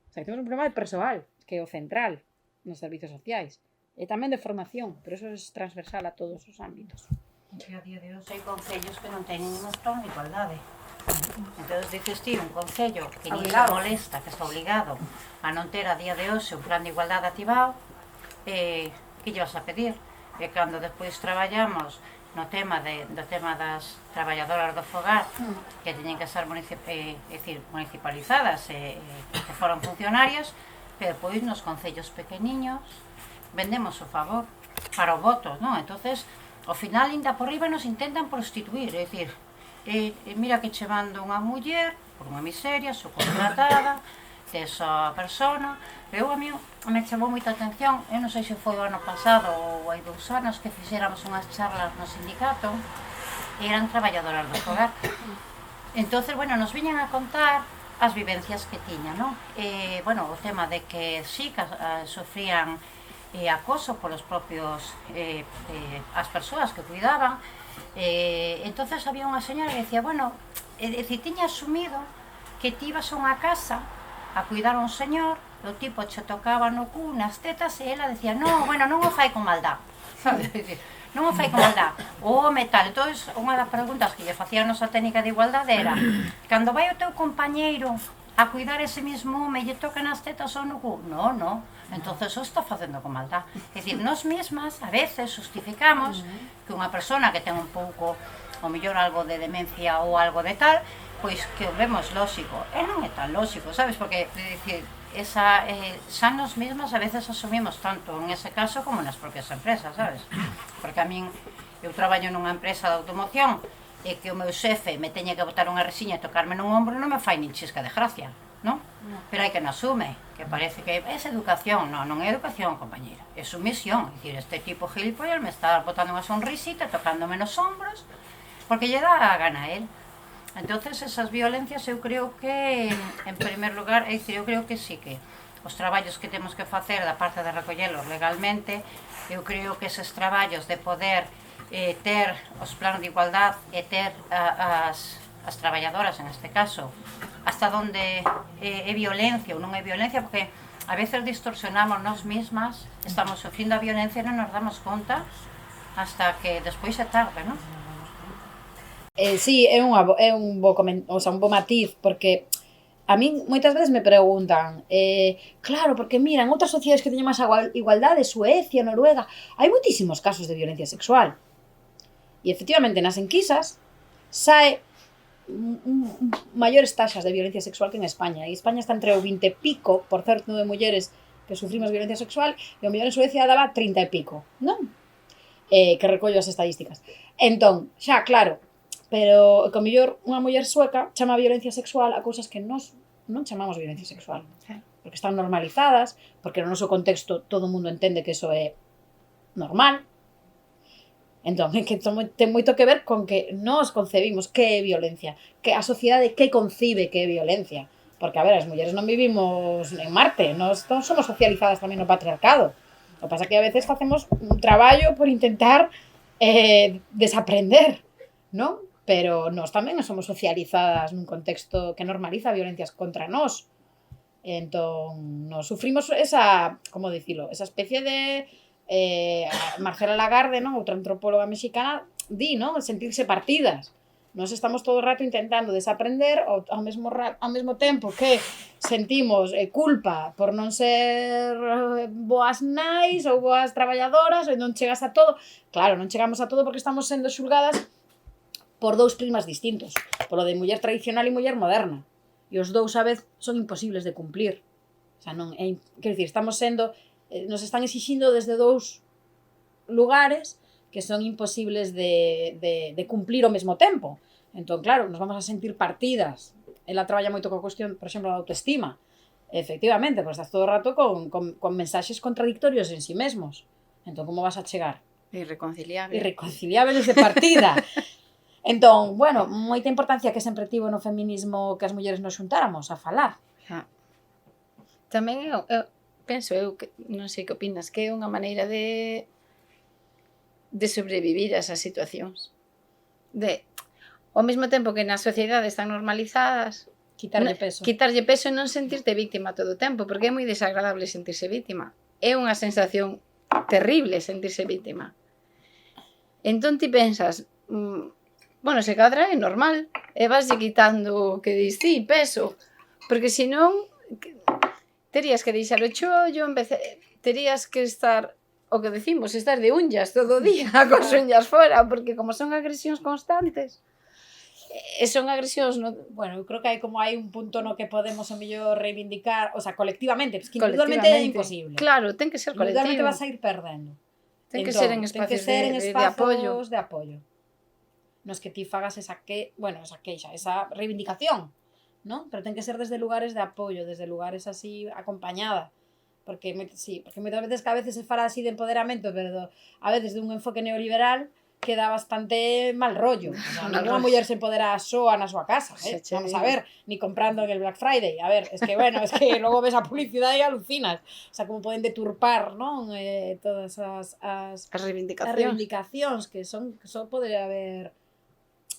O sea, temos un problema de persoal, que é o central nos servicios sociais. E tamén de formación, pero eso é transversal a todos os ámbitos. Que a día de hoxe hai concellos que non teñen un plan de igualdade. Entón, dices ti, un concello que nin se molesta, que está obligado a non ter a día de hoxe un plan de igualdade activado, que lle vas a pedir? E cando despois traballamos no tema do tema das traballadoras do fogar, que teñen que ser municipalizadas e que foron funcionarios, pero pois nos concellos pequeniños vendemos o favor para o voto, non? Entonces, ao final, ainda por riba nos intentan prostituir, é dicir, mira que che mando unha muller por unha miseria, subcontratada, tes a persona. Eu a mí me chamou moita atención, eu non sei se foi o ano pasado ou hai 2 anos que fixéramos unhas charlas no sindicato, e eran traballadoras do fogar. Entonces, bueno, nos viñan a contar as vivencias que tiñan, non? Bueno, o tema de que sí, que sofrían acoso polos propios as persoas que cuidaban. Entonces había unha señora que decía, bueno, tiña asumido que ti ibas a unha casa a cuidar a un señor, o tipo che tocaba no cu, nas tetas, e ela decía, non, bueno, non o fai con maldad, sabes? Non o fai con maldad, o home tal. Entón, unha das preguntas que lle facía a nosa técnica de igualdade era, cando vai o teu compañeiro a cuidar ese mismo home e lle toca nas tetas ou no cu? No, no. Entonces, o está facendo con maldad. É dicir, nós mesmas, a veces, justificamos que unha persona que ten un pouco, o mellor algo de demencia ou algo de tal, pois que o vemos lóxico. E non é tan lóxico, sabes? Porque, dicir, xa nos mesmas a veces asumimos tanto en ese caso como nas propias empresas, sabes? Porque a min, eu traballo nunha empresa de automoción e que o meu xefe me teña que botar unha resiña e tocarme nun ombro non me fai nin chisca de gracia, non? Pero hai que non asume, que parece que é educación. Non, non é educación, compañera, é sumisión. É dicir, este tipo gilipollas me está botando unha sonrisita, tocándome nos ombros, porque lle dá a gana a él. Entonces, esas violencias eu creo que, en primer lugar, é dicir, eu creo que sí que os traballos que temos que facer da parte de recollelos legalmente, eu creo que eses traballos de poder ter os planos de igualdad e ter as traballadoras, en este caso, hasta onde é violencia ou non é violencia, porque a veces distorsionamos nós mesmas, estamos sufrindo a violencia e non nos damos conta hasta que despois é tarde, non? Sí, é un bo matiz, porque a min moitas veces me preguntan, claro, porque mira, en outras sociedades que teñen máis igualdade, Suecia, Noruega, hai moitísimos casos de violencia sexual. E efectivamente nas enquisas sae maiores taxas de violencia sexual que en España. E España está entre o 20 e pico por certo de mulleres que sufrimos violencia sexual, e o mellor en Suecia daba 30 e pico, non? Que recollo as estadísticas. Entón, xa, claro, pero que o mellor unha muller sueca chama violencia sexual a cousas que nós non chamamos violencia sexual, porque están normalizadas, porque no noso contexto todo o mundo entende que eso é normal. Entón, é que ten moito que ver con que nós concebimos que é violencia, que a sociedade que concibe que é violencia. Porque, a ver, as mulleres non vivimos en Marte, nós somos socializadas tamén no patriarcado. O que pasa é que a veces facemos un traballo por intentar desaprender, non? Pero nós tamén somos socializadas nun contexto que normaliza violencias contra nós. Entón, nos sufrimos esa, como dicilo, esa especie de Marcela Lagarde, non? Outra antropóloga mexicana, di, non? Sentirse partidas. Nós estamos todo o rato intentando desaprender ao mesmo tempo que sentimos culpa por non ser boas nais ou boas traballadoras, e non chegas a todo. Claro, non chegamos a todo porque estamos sendo xulgadas por dous prismas distintos, polo de muller tradicional e muller moderna. E os dous a vez son imposibles de cumplir. O sea, non é, quero dicir, estamos sendo, nos están exixindo desde dous lugares que son imposibles de cumplir ao mesmo tempo. Entón, claro, nos vamos a sentir partidas. Ela traballa moito coa cuestión, por exemplo, da autoestima. Efectivamente, pois estás todo o rato con mensaxes contradictorios en sí mesmos. Entón, como vas a chegar? Irreconciliables de partida. Entón, bueno, moita importancia que sempre tivo no feminismo que as mulleres nos xuntáramos a falar. Tamén eu penso, que non sei que opinas, que é unha maneira de sobrevivir a esas situacións. Ao mesmo tempo que na sociedade están normalizadas, Quitarlle peso e non sentirte víctima todo o tempo, porque é moi desagradable sentirse víctima. É unha sensación terrible sentirse víctima. Entón ti pensas, bueno, se cadra é normal, e vaslle quitando que dis, sí, peso, porque senón terías que deixar o chollo, terías que estar, o que decimos, estar de unllas todo o día, cos unllas fora, porque como son agresións constantes, e son agresións, bueno, eu creo que hai un punto no que podemos o mellor reivindicar, o sea, colectivamente, porque individualmente é imposible. Claro, ten que ser colectivo. Individualmente vas a ir perdendo. Ten que ser en espacios de apoio. Nos que ti fagas esa queixa, esa reivindicación, non? Pero ten que ser desde lugares de apoio, desde lugares así acompañada. Porque moitas veces que a veces se fala así de empoderamento, pero a veces de un enfoque neoliberal queda bastante mal rollo. O sea, ninguna muller se empodera soa na súa casa, vamos a ver, ni comprando en el Black Friday. A ver, es que logo ves a publicidade e alucinas. O sea, como poden deturpar, non? Todas as reivindicacións que só podería haber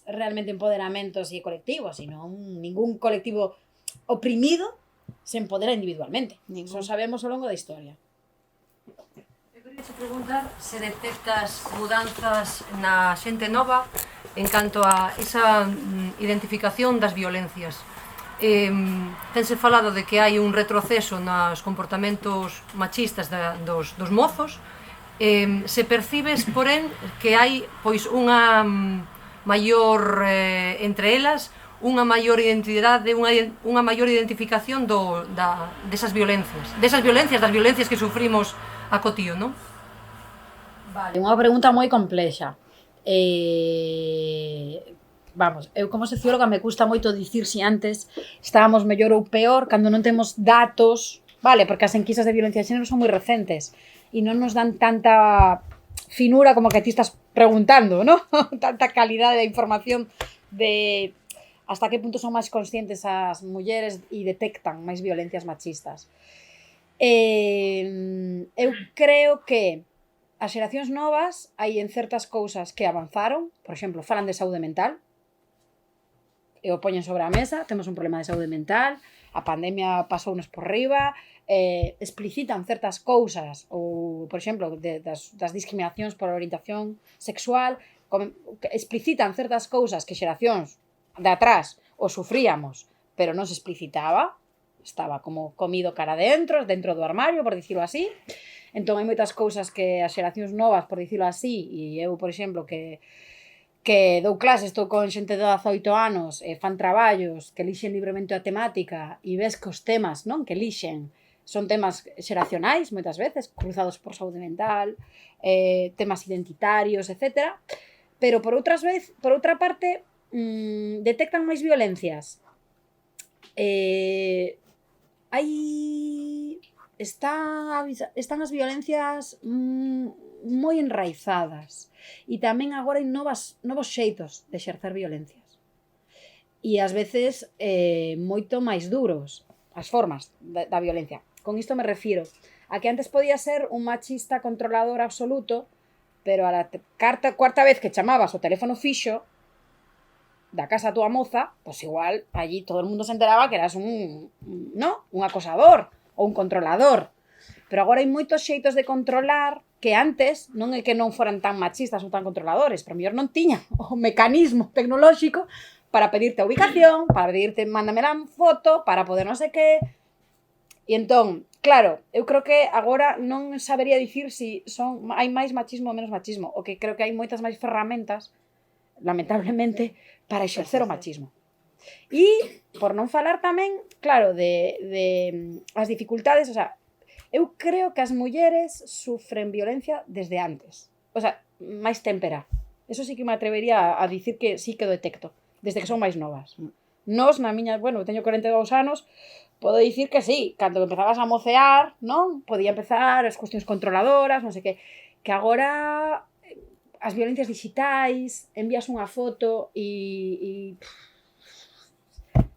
realmente empoderamentos e colectivos, sino ningún colectivo oprimido se empodera individualmente. Eso sabemos ao longo da historia. Eu queria preguntar se detectas mudanzas na xente nova en canto a esa identificación das violencias. tense falado de que hai un retroceso nos comportamentos machistas dos mozos. Se percibes, porén, que hai pois unha maior, entre elas, unha maior identidade, unha maior identificación desas violencias, das violencias que sufrimos a cotío, non? Vale, unha pregunta moi complexa. Vamos, eu como socióloga me custa moito dicir se antes estábamos mellor ou peor cando non temos datos, vale, porque as enquisas de violencia de xénero son moi recentes e non nos dan tanta finura como que ti estás preguntando, ¿no? Tanta calidade de información de hasta que punto son máis conscientes as mulleres e detectan máis violencias machistas. Eu creo que as xeracións novas hai en certas cousas que avanzaron, por exemplo, falan de saúde mental, e o poñen sobre a mesa, temos un problema de saúde mental, a pandemia pasounos por riba, explicitan certas cousas, ou, por exemplo, das discriminacións por orientación sexual, explicitan certas cousas que xeracións de atrás o sufríamos, pero non se explicitaba, estaba como comido cara dentro do armario, por dicirlo así. Entón hai moitas cousas que as xeracións novas, por dicirlo así, e eu, por exemplo, que dou clases, estou con xente de 18 anos, fan traballos que elixen libremente a temática e ves que os temas, non, que elixen son temas xeracionais, moitas veces, cruzados por saúde mental, temas identitarios, etc. Pero por outra parte, detectan máis violencias. Están as violencias moi enraizadas e tamén agora hai novos xeitos de exercer violencias e ás veces moito máis duros as formas da violencia. Con isto me refiro a que antes podía ser un machista controlador absoluto, pero a la cuarta vez que chamabas o teléfono fixo da casa a túa moza, pois igual allí todo o mundo se enteraba que eras un acosador ou un controlador. Pero agora hai moitos xeitos de controlar que antes non é que non foran tan machistas ou tan controladores, pero mellor non tiñan o mecanismo tecnolóxico para pedirte a ubicación, para pedirte mándame a foto, para poder non sei que. E entón, claro, eu creo que agora non sabería dicir se hai máis machismo ou menos machismo, o que creo que hai moitas máis ferramentas, lamentablemente, para exercer o machismo. E, por non falar tamén, claro, de as dificultades, o sea, eu creo que as mulleres sufren violencia desde antes. O sea, máis témpera. Eso sí que me atrevería a dicir que sí que detecto, desde que son máis novas. Nos, na miña, bueno, teño 42 anos, podo dicir que sí, cando empezabas a mocear, non? Podía empezar as cuestións controladoras, non sei que agora as violencias digitais, envías unha foto e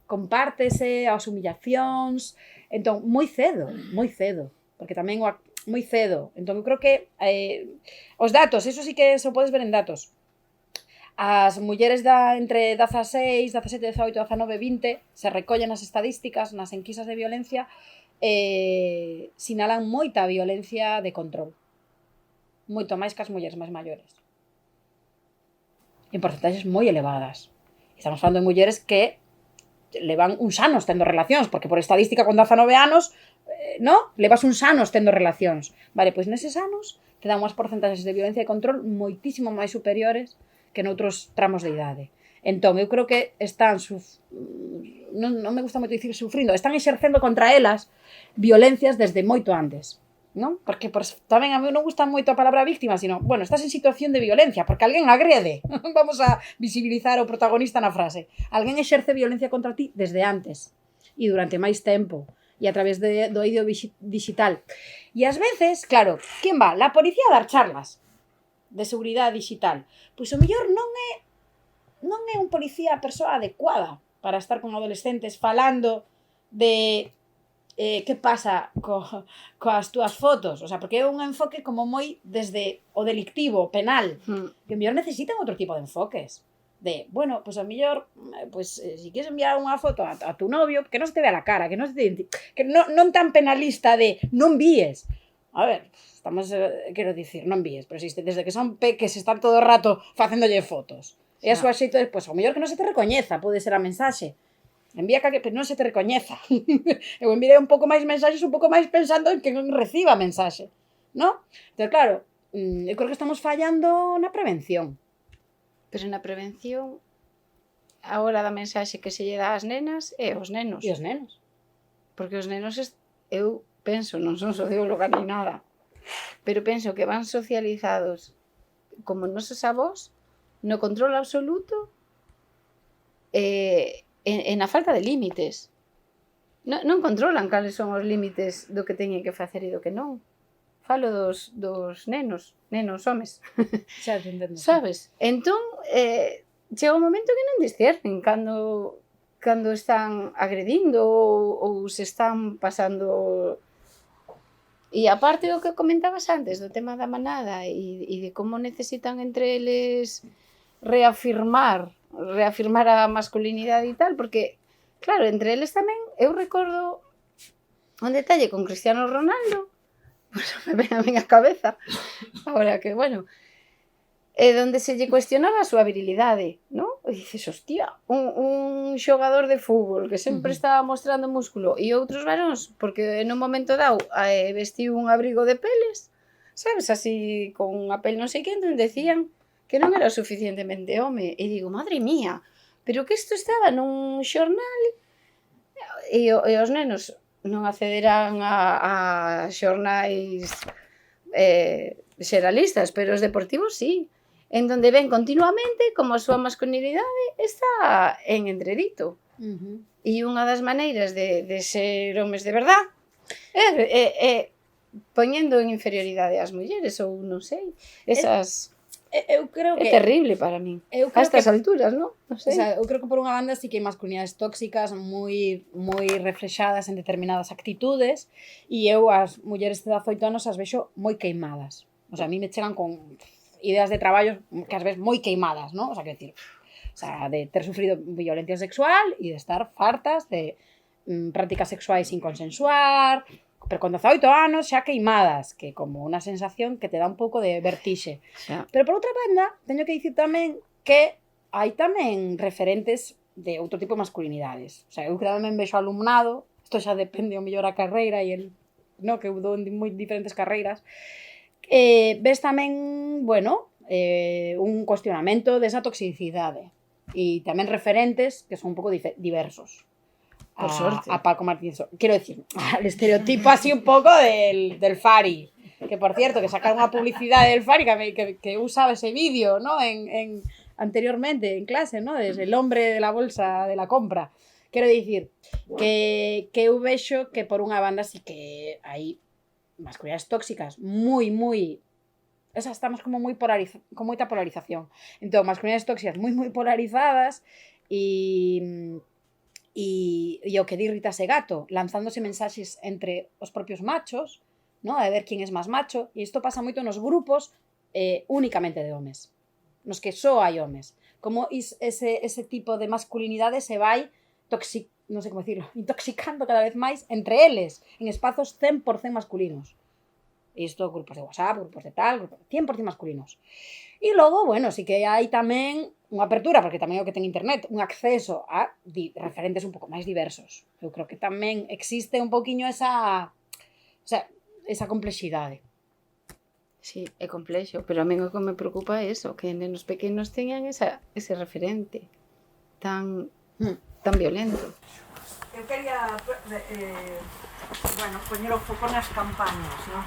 compártese as humillacións, entón, moi cedo, porque tamén moi cedo. Entón, eu creo que os datos, eso sí que eso podes ver en datos. As mulleres entre 16, 17, 18, 19, 20 se recollen as estadísticas nas enquisas de violencia, sinalan moita violencia de control. Moito máis que as mulleres máis maiores. En porcentaxes moi elevadas. Estamos falando de mulleres que levan uns anos tendo relacións, porque por estadística con 19 anos, levas uns anos tendo relacións. Vale, pois neses anos te dan unhas porcentaxes de violencia de control moitísimo máis superiores que noutros tramos de idade. Entón, eu creo que están, non me gusta moito dicir sufrindo, están exercendo contra elas violencias desde moito antes. Non? Porque tamén a mí non gusta moito a palabra víctima, sino, bueno, estás en situación de violencia, porque alguén agrede. Vamos a visibilizar o protagonista na frase. Alguén exerce violencia contra ti desde antes e durante máis tempo e a través do eido digital. E ás veces, claro, quen va? La policía a dar charlas de seguridade digital. Pois o mellor non é un policía a persoa adecuada para estar con adolescentes falando de que pasa coas túas fotos, o sea, porque é un enfoque como moi desde o delictivo, penal, que o mellor necesitan outro tipo de enfoques, de, bueno, pues a mellor, pues si quieres enviar unha foto a tu novio, que non se te vea la cara, que non non tan penalista de non envíes. A ver, estamos, quero dicir, non envíes, pero si desde que son peques están todo o rato facéndolle fotos, e a súa xeito, pues, o mellor que non se te recoñeza, pode ser a mensaxe. envía que non se te recoñeza. Eu enviei un pouco máis mensaxes, un pouco máis pensando en que non reciba a mensaxe, non? Entón, claro, eu creo que estamos fallando na prevención. Pero na prevención, a hora da mensaxe que se lle dá ás nenas e aos nenos. E os nenos. Porque os nenos, eu penso, non son socióloga ni nada, pero penso que van socializados como nosos avós, no control absoluto e na falta de límites. Non controlan cales son os límites do que teñen que facer e do que non. Falo dos nenos homes. Xa te entendo. Sabes? Entón, chega un momento que non discernen cando están agredindo ou se están pasando. E aparte do que comentabas antes, do tema da manada e de como necesitan entre eles reafirmar a masculinidade e tal, porque, claro, entre eles tamén, eu recordo un detalle con Cristiano Ronaldo, pues me ven a min a cabeza, ahora que, bueno, donde se lle cuestionaba a súa virilidade, non? E dices, hostia, un xogador de fútbol que sempre estaba mostrando músculo e outros varóns, porque nun momento dado vestiu un abrigo de peles, sabes, así, con a pel non sei que, entón decían que non era suficientemente home. E digo, madre mía, pero que isto estaba nun xornal e os nenos non accederán a xornais xeralistas, pero os deportivos sí, en donde ven continuamente como a súa masculinidade está en entredito. E unha das maneiras de ser homes de verdad é poñendo en inferioridade ás mulleres, ou non sei, esas... Eu creo que... É terrible para min. A estas alturas, non? Non sei. O sea, eu creo que por unha banda sí que hai masculinidades tóxicas moi reflexadas en determinadas actitudes e eu as mulleres de 18 anos as vexo moi queimadas. O sea, a mí me chegan con ideas de traballo que as ves moi queimadas, non? O sea, quero dicir, de ter sufrido violencia sexual e de estar fartas de prácticas sexuais sin consensuar, pero con 18 anos xa queimadas, que como unha sensación que te dá un pouco de vertixe. Xa. Pero por outra banda, teño que dicir tamén que hai tamén referentes de outro tipo de masculinidades. O sea, eu tamén vexo alumnado, isto xa depende o mellor a carreira e no, que eu dou en moi diferentes carreiras, ves tamén, bueno, un cuestionamento desa toxicidade e tamén referentes que son un pouco diversos. Por sorte. A Paco Martínez. Quiero decir, al estereotipo así un pouco del Fari. Que, por cierto, que sacaron unha publicidade del Fari que usaba ese vídeo, ¿no? Anteriormente, en clase, ¿no? Desde el hombre de la bolsa de la compra. Quero dicir que eu vexo que por unha banda sí que hai masculinidades tóxicas moi... O sea, estamos como con moita polarización. Entón, masculinidades tóxicas moi polarizadas e o que di Rita Segato, lanzándose mensaxes entre os propios machos, ¿no? A ver quién es máis macho, e isto pasa moito nos grupos únicamente de homes, nos que só hai homes. Como ese tipo de masculinidade se vai non sei como decirlo, intoxicando cada vez máis entre eles, en espazos 100% masculinos. E isto, grupos de WhatsApp, grupos de tal, 100% masculinos. E logo, bueno, sí que hai tamén unha apertura, porque tamén é o que ten internet, un acceso a referentes un pouco máis diversos. Eu creo que tamén existe un poquinho esa complexidade. Sí, é complexo, pero a mí o que me preocupa é eso, que nenos pequenos teñan ese referente tan violento. Eu quería, poñer o foco nas campañas, non?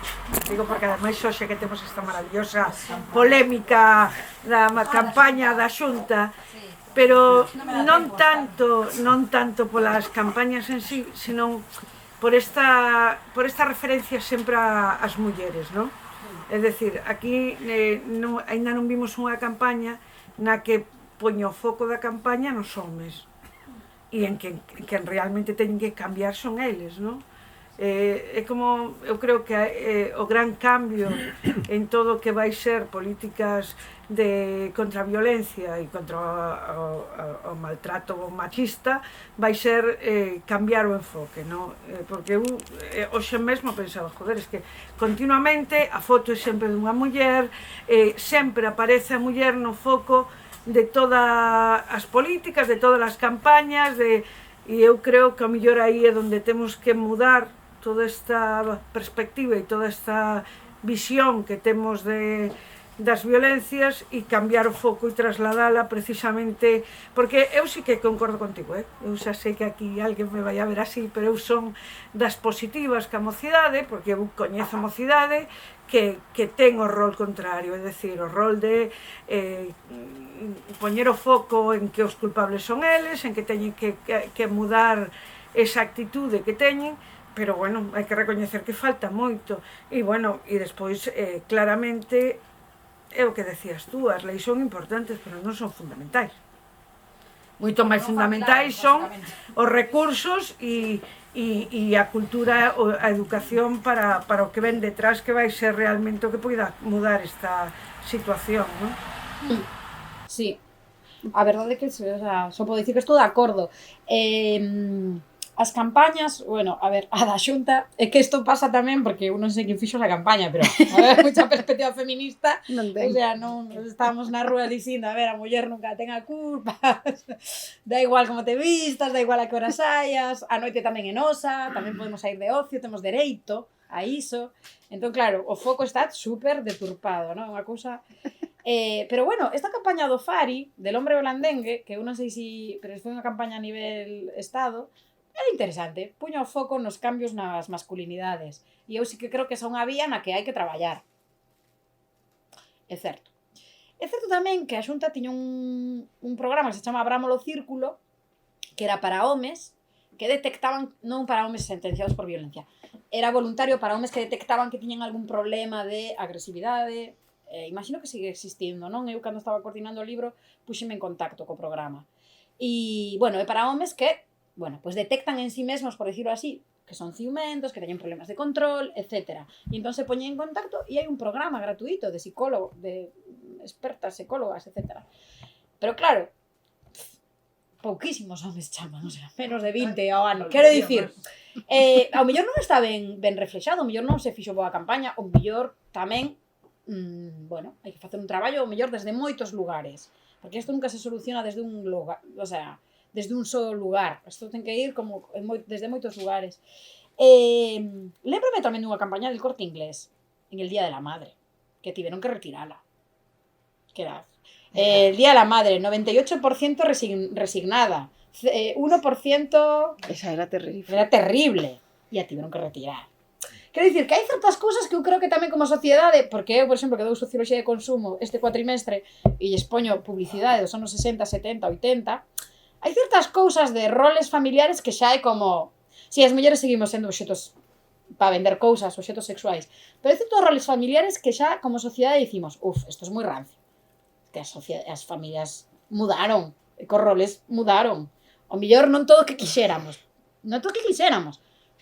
Digo porque ademais hoxe que temos esta maravillosa polémica da campaña da Xunta, pero non tanto polas campañas en sí, senón por esta referencia sempre ás mulleres, non? É dicir, aquí aínda non vimos unha campaña na que poño o foco da campaña nos homes e en que realmente teñen que cambiar son eles, non? É como, eu creo que o gran cambio en todo o que vai ser políticas contra a violencia e contra o maltrato machista vai ser cambiar o enfoque, non? Porque eu hoxe mesmo pensaba, joder, es que continuamente a foto é sempre dunha muller, sempre aparece a muller no foco de todas as políticas, de todas as campañas, e eu creo que a mellor aí é onde temos que mudar toda esta perspectiva e toda esta visión que temos das violencias e cambiar o foco e trasladala precisamente, porque eu sí que concordo contigo, eu xa sei que aquí alguén me vai a ver así, pero eu son das positivas que a mocidade, porque eu coñezo a mocidade que ten o rol contrario, é dicir, o rol de poñer o foco en que os culpables son eles, en que teñen que mudar esa actitude que teñen, pero bueno, hai que recoñecer que falta moito, e bueno, e despois claramente é o que decías tú, as leis son importantes, pero non son fundamentais. Moito máis fundamentais son os recursos e a cultura, a educación para o que ven detrás, que vai ser realmente o que poida mudar esta situación, non? Sí, a verdade é que só podo dicir que estou de acordo. As campañas, bueno, a ver, a da Xunta, é que isto pasa tamén porque eu non sei quen fixo a campaña, pero a ver, mucha perspectiva feminista, Non ten. o sea, non estábamos na rúa dicindo, a ver, a muller nunca ten a culpa, da igual como te vistas, da igual a que hora saias, a noite tamén é nosa, tamén podemos sair de ocio, temos dereito a iso, entón, claro, o foco está super deturpado, non? Unha cousa... pero bueno, esta campaña do Fari, del hombre holandengue, que eu non sei se... pero foi unha campaña a nivel estado, era interesante, puña o foco nos cambios nas masculinidades, e eu sí que creo que esa é unha vía na que hai que traballar. É certo. É certo tamén que a Xunta tiña un programa que se chama Abrámolo Círculo, que era para homes que detectaban, non para homes sentenciados por violencia, era voluntario para homes que detectaban que tiñan algún problema de agresividade, imagino que sigue existindo, non? Eu, cando estaba coordinando o libro, puxeme en contacto co programa. E, bueno, é para homes que, bueno, pues detectan en sí mesmos, por decirlo así, que son ciumentos, que teñen problemas de control, etc. E entón se poñen en contacto e hai un programa gratuito de psicólogo, de expertas psicólogas, etc. Pero claro, pouquísimos homes chaman, o sea, menos de 20 ao ano. Quero dicir, ao mellor non está ben reflexado, ao mellor non se fixo boa campaña, ao mellor tamén, bueno, hai que facer un traballo, ao mellor desde moitos lugares, porque isto nunca se soluciona desde un lugar, o sea, desde un só lugar, isto ten que ir como desde moitos lugares. Lémbrame tamén dunha campaña del Corte Inglés, en el Día de la Madre, que tiveron que retirala. Que era el Día de la Madre, 98% resignada, 1% Esa era terrible. era terrible, e a tiveron que retirar. Quero dicir que hai certas cousas que eu creo que tamén como sociedade, porque eu, por exemplo, que dou Socioloxía de Consumo este cuatrimestre e lles poño publicidade dos anos 60, 70, 80, hai certas cousas de roles familiares que xa é como... Si, as mulleres seguimos sendo obxetos para vender cousas, obxetos sexuais, pero hai certos roles familiares que xa como sociedade dicimos, isto é moi rancio, que as familias mudaron, que os roles mudaron. O mellor non todo o que quixéramos,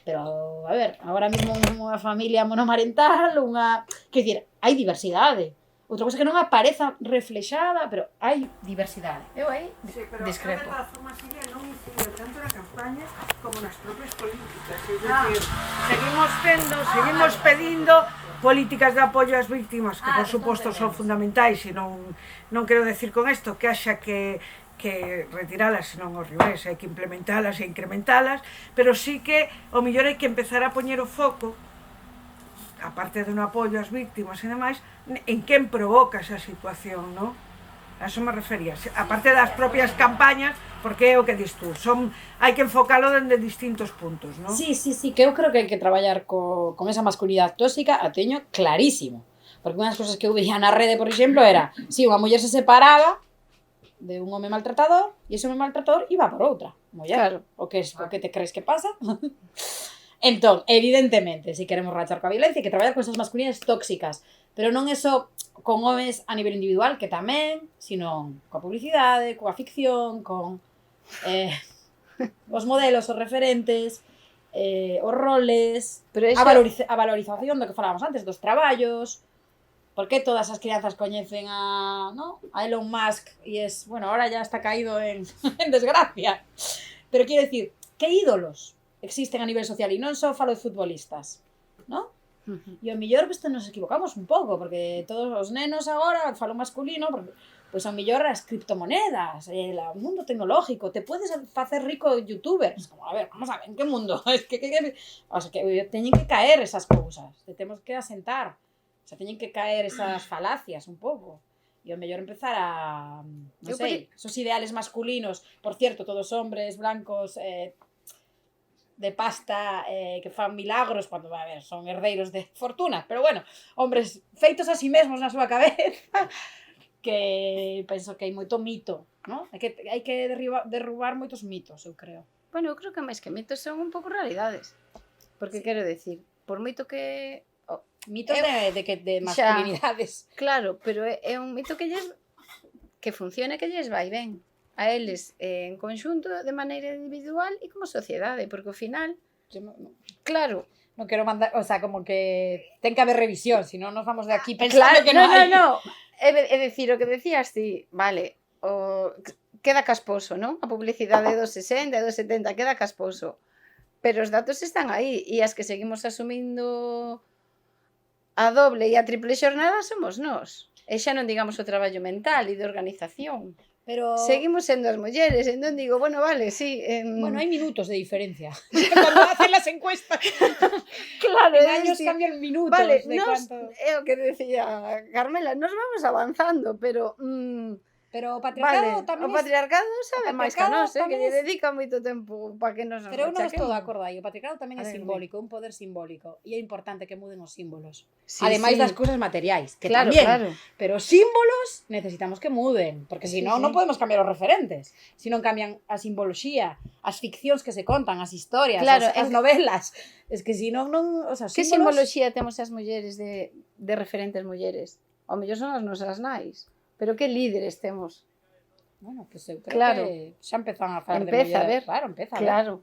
pero, a ver, agora mesmo unha familia monomarental, quer dizer, hai diversidade. Outra cosa que non apareza reflexada, pero hai diversidade. Eu aí discrepo. Pero a forma sería non incide tanto na campaña como nas propias políticas. É dicir, seguimos pedindo políticas de apoio ás víctimas, que por suposto son fundamentais, e non quero decir con isto que haxa que retiralas, senón ao revés, hai que implementalas e incrementalas, pero sí que o mellor hai que empezar a poñer o foco, aparte de un apoio ás víctimas e demais, en quen provoca esa situación, non? A eso me refería, aparte das propias campañas, porque é o que dis tú, hai que enfocalo dende distintos puntos, non? Sí, que eu creo que hai que traballar con esa masculinidade tóxica, a teño clarísimo. Porque unhas cousas que eu veía na rede, por exemplo, era, si unha muller se separaba de un home maltratador, e ese home maltratador iba por outra muller. Claro. O que te crees que pasa? Entón, evidentemente, se queremos rachar coa violencia, hai que traballar con esas masculinidades tóxicas, pero non é só con homes a nivel individual, que tamén, sino coa publicidade, coa ficción, con os modelos, os referentes, os roles, a valorización do que falábamos antes, dos traballos, porque todas as crianzas coñecen a Elon Musk e ahora ya está caído en desgracia. Pero quero dicir, que ídolos existen a nivel social, e non só falo de futbolistas, non? E ao mellor nos equivocamos un pouco, porque todos os nenos agora falo masculino, porque pois ao mellor as criptomonedas, o mundo tecnológico, te podes facer rico youtubers, como, a ver, vamos a ver, en que mundo? Es que o sea, que teñen que caer esas cousas, te temos que asentar, o sea, teñen que caer esas falacias un pouco, e ao mellor empezar a, non sei, esos ideales masculinos, por cierto, todos hombres blancos, de pasta, que fan milagros, cando, a ver, son herdeiros de fortuna, pero bueno, hombres feitos a sí mesmos na súa cabeza, que penso que hai moito mito, ¿no? Hai que derrubar moitos mitos, eu creo. Bueno, eu creo que máis que mitos son un pouco realidades. Porque quero decir, por moito que... Mitos de masculinidades. Claro, pero é un mito que funciona, que lles vai ben a eles en conxunto, de maneira individual e como sociedade, porque ao final, claro, non quero mandar, o sea, como que ten que haber revisión, senón nos vamos de aquí pensando que non hai. No. É dicir, o que decías ti, vale, queda casposo, non? A publicidade dos 60 e dos 70 queda casposo. Pero os datos están aí, e as que seguimos asumindo a doble e a triple xornada somos nós. E xa non digamos o traballo mental e de organización. Pero seguimos sendo as mulleres, entón digo, bueno, vale, sí. Bueno, hai minutos de diferencia. Cando hacen las encuestas, claro, en años cambian minutos. Vale, de cuánto... é o que decía Carmela, nos vamos avanzando, pero... Pero o patriarcado tamén o patriarcado sabe máis que nós, que lle dedica moito tempo para que nos pero eu non estou de acordo aí, o patriarcado tamén é simbólico, un poder simbólico, e é importante que muden os símbolos, ademais das cousas materiais, que tamén, pero os símbolos necesitamos que muden, porque senón non podemos cambiar os referentes, se non cambian a simboloxía, as ficcións que se contan, as historias, as novelas, es que senón non, o sea, que simboloxía temos as mulleres de referentes mulleres? Ao mellor son as nosas nais. Pero que líderes temos? Bueno, pues eu creo que xa empezan a falar de mulleres. A ver. Claro, empeza a ver. Claro.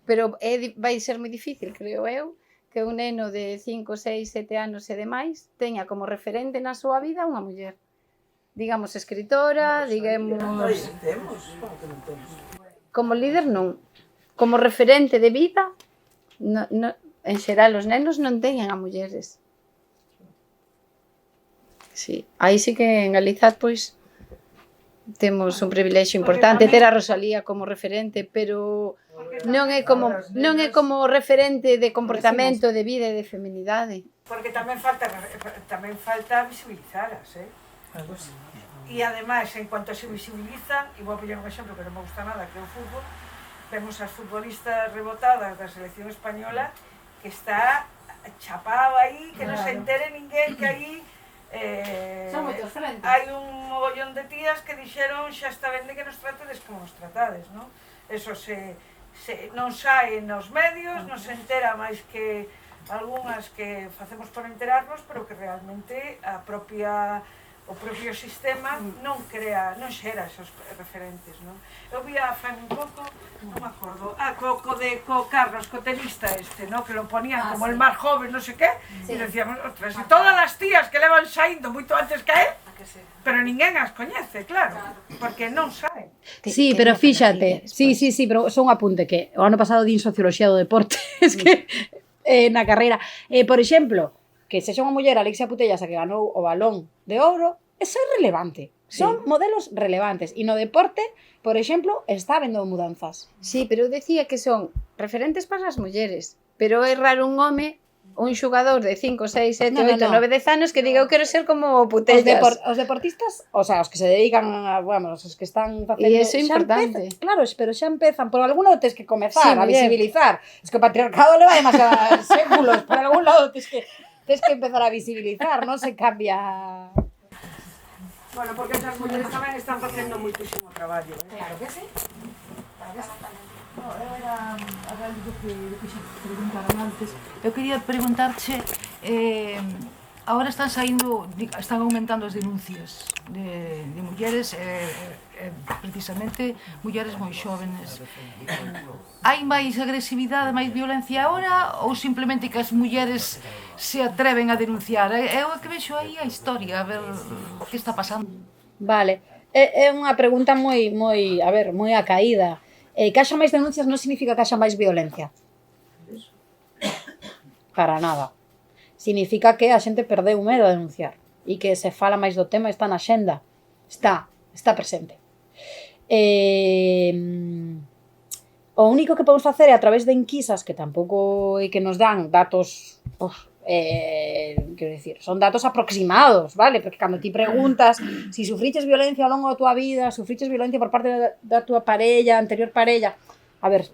Pero vai ser moi difícil, creo eu, que un neno de 5, 6, 7 anos e demais teña como referente na súa vida unha muller. Digamos, escritora, digamos... Como líder, non. Como referente de vida, en xeral, os nenos non teñen a mulleres. Sí, aí sí que en Galiza, pois, temos un privilexio importante ter a Rosalía como referente, pero non é como referente de comportamento, de vida e de feminidade. Porque tamén falta visibilizaras, E ademais, en cuanto se visibilizan, e vou poñer un exemplo que non me gusta nada, que é o fútbol, vemos as futbolistas rebotadas da selección española que está chapado aí, que non se entere ninguén que aí son moitos frentes. Hai un mogollón de tías que dixeron xa está ben de que nos tratedes como nos tratades, non? Eso non sae nos medios, non se entera máis que algunhas que facemos por enterarnos, pero que realmente o propio sistema non xera esos referentes, non? Eu vi a Fran un pouco, non me acordo, co Carlos, co tenista non? Que lo ponían como el máis joven, non sei que, e decíamos, ostras, e todas as tías que levan saindo moito antes que él, pero ninguén as coñece, claro, porque non saben. Sí, pero fíxate, sí, pero son un apunte que o ano pasado din Socioloxía do Deporte, es que na carreira, por exemplo, que sexa unha muller, Alexia Putellas, a que ganou o Balón de Ouro, eso é relevante. Son modelos relevantes. E no deporte, por exemplo, está habendo mudanzas. Sí, pero eu decía que son referentes para as mulleres. Pero é raro un home, un xogador de 5, 6, 7, 8, 9, 10 anos que diga eu quero ser como Putellas. Os deportistas, o sea, os que se dedican a, bueno, os que están facendo... E iso é importante. Claro, pero xa empezan, por algún lado tens que comezar a visibilizar. Es que o patriarcado leva demasiados séculos, por algún lado tens que empezar a visibilizar, non se cambia... Bueno, porque esas mulleres tamén están facendo moitísimo traballo. Claro que sí. Eu era a raíz do que preguntaron antes. Eu quería preguntarche, agora están aumentando as denuncias de mulleres, precisamente mulleres moi xóvenes. Hai máis agresividade, máis violencia agora ou simplemente que as mulleres se atreven a denunciar? Eu que vexo aí a historia, a ver o que está pasando. Vale, é unha pregunta moi acaída. Que haxa máis denuncias non significa que haxa máis violencia. Para nada. Significa que a xente perdeu medo a denunciar e que se fala máis do tema, está na xenda. está presente. O único que podemos facer é a través de enquisas, que tampouco é que nos dan datos, quero dicir, son datos aproximados, vale? Porque cando ti preguntas si sufriches violencia ao longo da tua vida, sufriches violencia por parte da tua parella, anterior parella, a ver,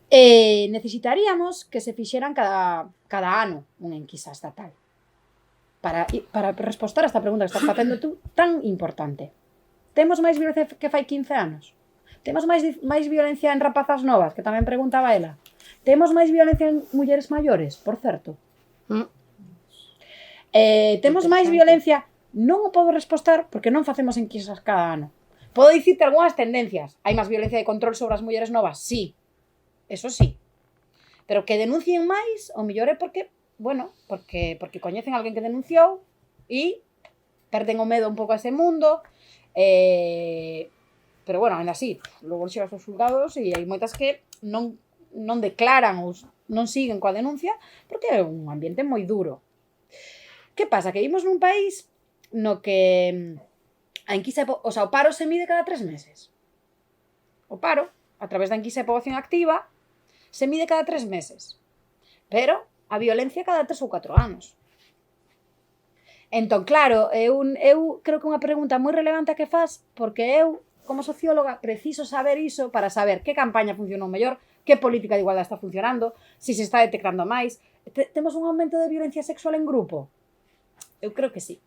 necesitaríamos que se fixeran cada ano unha enquisa estatal para responder a esta pregunta que estás facendo tú tan importante. Temos máis violencia que fai 15 anos? Temos máis violencia en rapazas novas, que tamén preguntaba ela. Temos máis violencia en mulleres maiores, por certo. Temos máis violencia, non o podo respostar porque non facemos enquisas cada ano. Podo dicirte algunhas tendencias. Hai máis violencia de control sobre as mulleres novas? Sí. Eso sí. Pero que denuncien máis, o mellor é porque, bueno, porque coñecen alguén que denunciou e perden o medo un pouco a ese mundo. Pero bueno, ainda así, logo chegas aos xulgados e hai moitas que non declaran ou non siguen coa denuncia porque é un ambiente moi duro. Que pasa? Que vivimos nun país no que a enquisa, o paro se mide cada 3 meses. O paro, a través da enquisa de poboación activa, se mide cada 3 meses. Pero a violencia cada 3 ou 4 anos. Entón, claro, eu creo que é unha pregunta moi relevante a que faz, porque eu, como socióloga, preciso saber iso para saber que campaña funcionou mellor, que política de igualdade está funcionando, se se está detectando máis. Temos un aumento de violencia sexual en grupo? Eu creo que sí.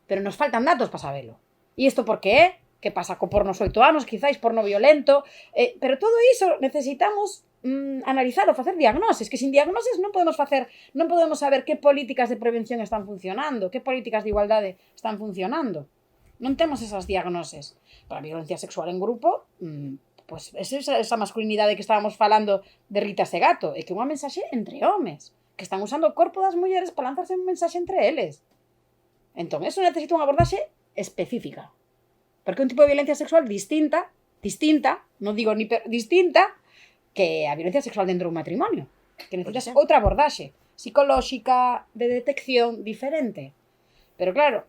Pero nos faltan datos para sabelo. E isto por que é? Que pasa co porno 8 anos, quizáis porno violento, pero todo iso necesitamos analizar ou facer diagnoses, que sin diagnoses non podemos saber que políticas de prevención están funcionando, que políticas de igualdade están funcionando. Non temos esas diagnoses. Para a violencia sexual en grupo, pues esa masculinidade que estábamos falando de Rita Segato, é que unha mensaxe entre homes, que están usando o corpo das mulleres para lanzarse un mensaxe entre eles. Entón, eso necesita unha abordaxe específica. Porque un tipo de violencia sexual distinta, non digo ni distinta, que a violencia sexual dentro dun matrimonio. Que necesitas outra abordaxe psicolóxica, de detección, diferente. Pero claro,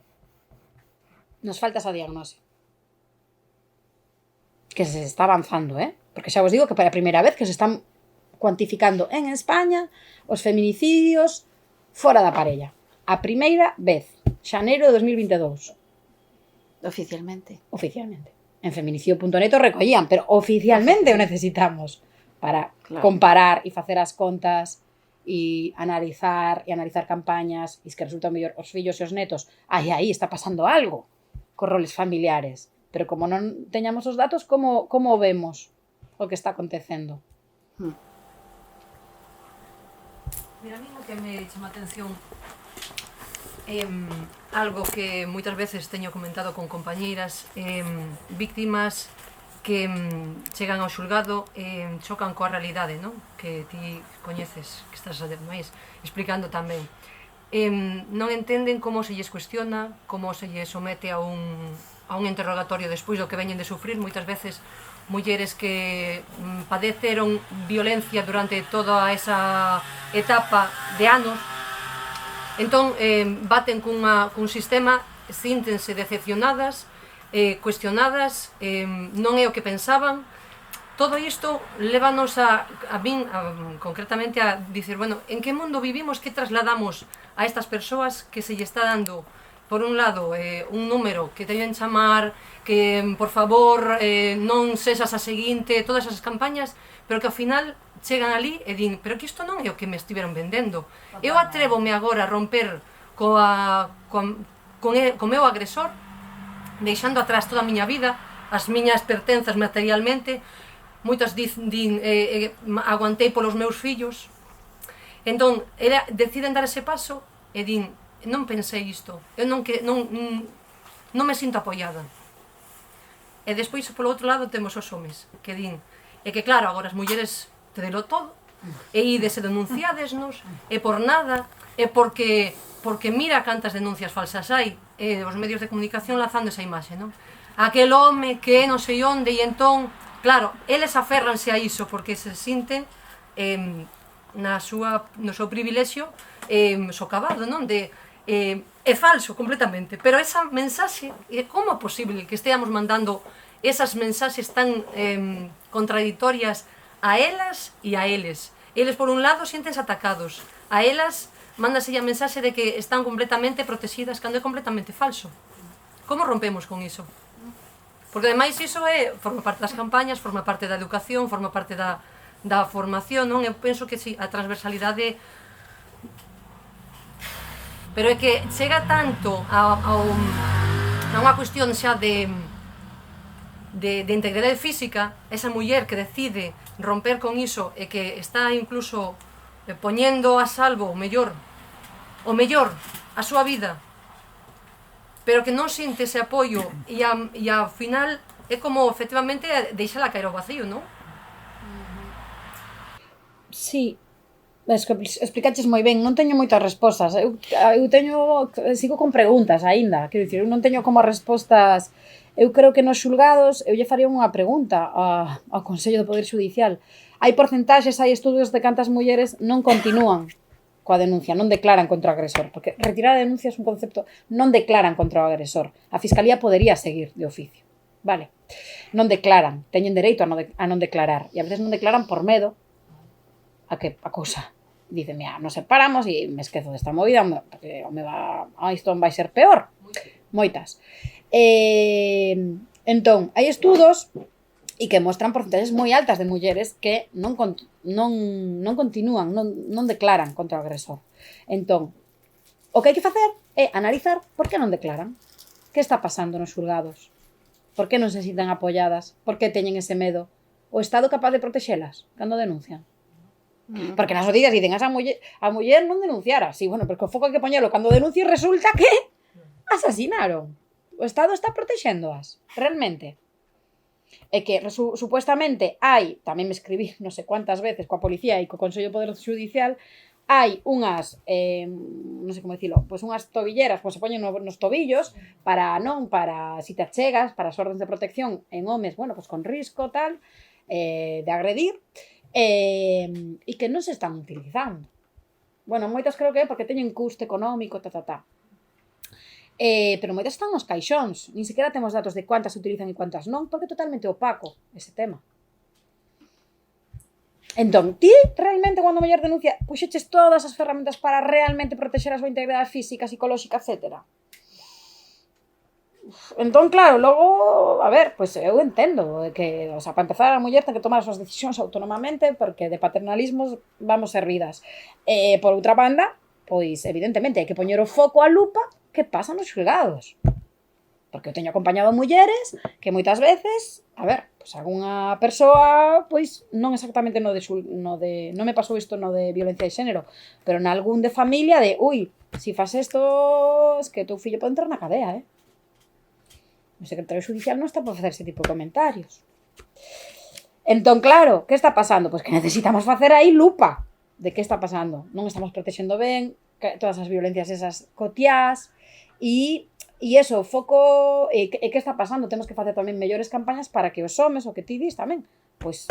nos falta esa diagnose. Que se está avanzando, Porque xa vos digo que para a primeira vez que se están cuantificando en España os feminicidios fora da parella. A primeira vez, xaneiro de 2022. Oficialmente. En feminicio.net o recollían, pero oficialmente o necesitamos para comparar e facer as contas e analizar campañas e que resulta mellor os fillos e os netos. Aí está pasando algo cos roles familiares. Pero como non teñamos os datos, como vemos o que está acontecendo? Mira, a mí o que me chama a atención algo que moitas veces teño comentado con compañeiras, víctimas que chegan ao xulgado chocan coa realidade, non? Que ti coñeces, que estás ademais explicando tamén. Non entenden como se lles cuestiona, como se lles somete a un interrogatorio despois do que veñen de sufrir, moitas veces mulleres que padeceron violencia durante toda esa etapa de anos. Entón, baten cun sistema, síntense decepcionadas, cuestionadas, non é o que pensaban. Todo isto lévanos a min, concretamente, a dicir, bueno, en que mundo vivimos, que trasladamos a estas persoas que se lle está dando, por un lado, un número que teñen chamar, que, por favor, non sesas a seguinte, todas esas campañas, pero que ao final chegan ali e din, pero que isto non é o que me estiveron vendendo. Eu atrévome agora a romper co meu agresor, deixando atrás toda a miña vida, as miñas pertenzas materialmente, moitas din aguantei polos meus fillos. Entón, deciden dar ese paso e din, non pensei isto, eu non me sinto apoiada. E despois, polo outro lado, temos os homes, que din, e que claro, agora as mulleres tedelo todo, e ides e denunciadesnos, e por nada, e porque mira cantas denuncias falsas hai, e os medios de comunicación lanzando esa imaxe, non? Aquel home que non sei onde, e entón, claro, eles aférranse a iso, porque se sinten no seu privilexio socavado, non? é falso completamente, pero esa mensaxe, como é posible que esteamos mandando esas mensaxes tan contradictorias a elas e a eles? Eles, por un lado, siéntense atacados, a elas mándase a mensaxe de que están completamente protegidas cando é completamente falso. Como rompemos con iso? Porque ademais iso forma parte das campañas, forma parte da educación, forma parte da formación, non? Eu penso que si, a transversalidade... Pero é que chega tanto a unha cuestión xa de integridade física, esa muller que decide romper con iso e que está incluso poñendo a salvo o mellor a súa vida, pero que non sinte ese apoio e ao final é como efectivamente deixala caer ao vacío, non? Sí, es que explicaches moi ben, non teño moitas respostas. Eu sigo con preguntas aínda, quero dicir, eu non teño como respostas. Eu creo que nos xulgados eu lle faría unha pregunta ao Consello do Poder Xudicial. Hai porcentaxes, hai estudios de cantas mulleres non continúan coa denuncia, non declaran contra o agresor, porque retirar a denuncia é un concepto, non declaran contra o agresor. A Fiscalía podería seguir de oficio, vale? Non declaran, teñen dereito a non declarar, e a veces non declaran por medo a que a cousa. Dicen, mira, nos separamos e me esquezo desta movida, porque isto vai ser peor. Moitas. Entón, hai estudos e que mostran porcentaxes moi altas de mulleres que non continúan, non declaran contra o agresor. Entón, o que hai que facer é analizar por que non declaran. Que está pasando nos xulgados? Por que non se sintan apoiadas? Por que teñen ese medo? O Estado capaz de protexelas cando denuncian? Porque nas noticias dicen a muller non denunciara. Sí, bueno, porque o foco hai que poñelo cando denuncia e resulta que asasinaron. O Estado está protexéndoas, realmente. É que, supuestamente, hai, tamén me escribí non sei cuántas veces coa policía e co Consello do Poder Xudicial, hai unhas, non sei como dicilo, pois unhas tobilleras, pois se poñen nos tobillos para si te achegas, para as órdenes de protección en homes, bueno, pois con risco, tal, de agredir, e que non se están utilizando. Bueno, moitas creo que é porque teñen custe económico, pero moitas están nos caixóns, nin sequera temos datos de cuántas se utilizan e cuántas non, porque é totalmente opaco ese tema. Entón, ti realmente cando a muller denuncia puxeches todas as ferramentas para realmente protexer a súa integridade física, psicolóxica, etc. Entón, claro, logo, a ver, pois eu entendo que, o sea, para empezar, a muller ten que tomar as súas decisións autónomamente porque de paternalismos vamos servidas. Por outra banda, pois, evidentemente, hai que poñer o foco a lupa que pasa nos xulgados. Porque eu teño acompañado mulleres que moitas veces, a ver, pois algunha persoa, pois non exactamente non me pasou isto no de violencia de xénero, pero nalgún de familia de, si fas isto, es que teu fillo pode entrar na cadea, O secretario xudicial non está para facer ese tipo de comentarios. Entón, claro, que está pasando? Pois que necesitamos facer aí lupa de que está pasando. Non estamos protexendo ben todas as violencias esas cotiás e eso, o foco e que está pasando? Temos que facer tamén mellores campañas para que os homes, o que ti dis tamén, pois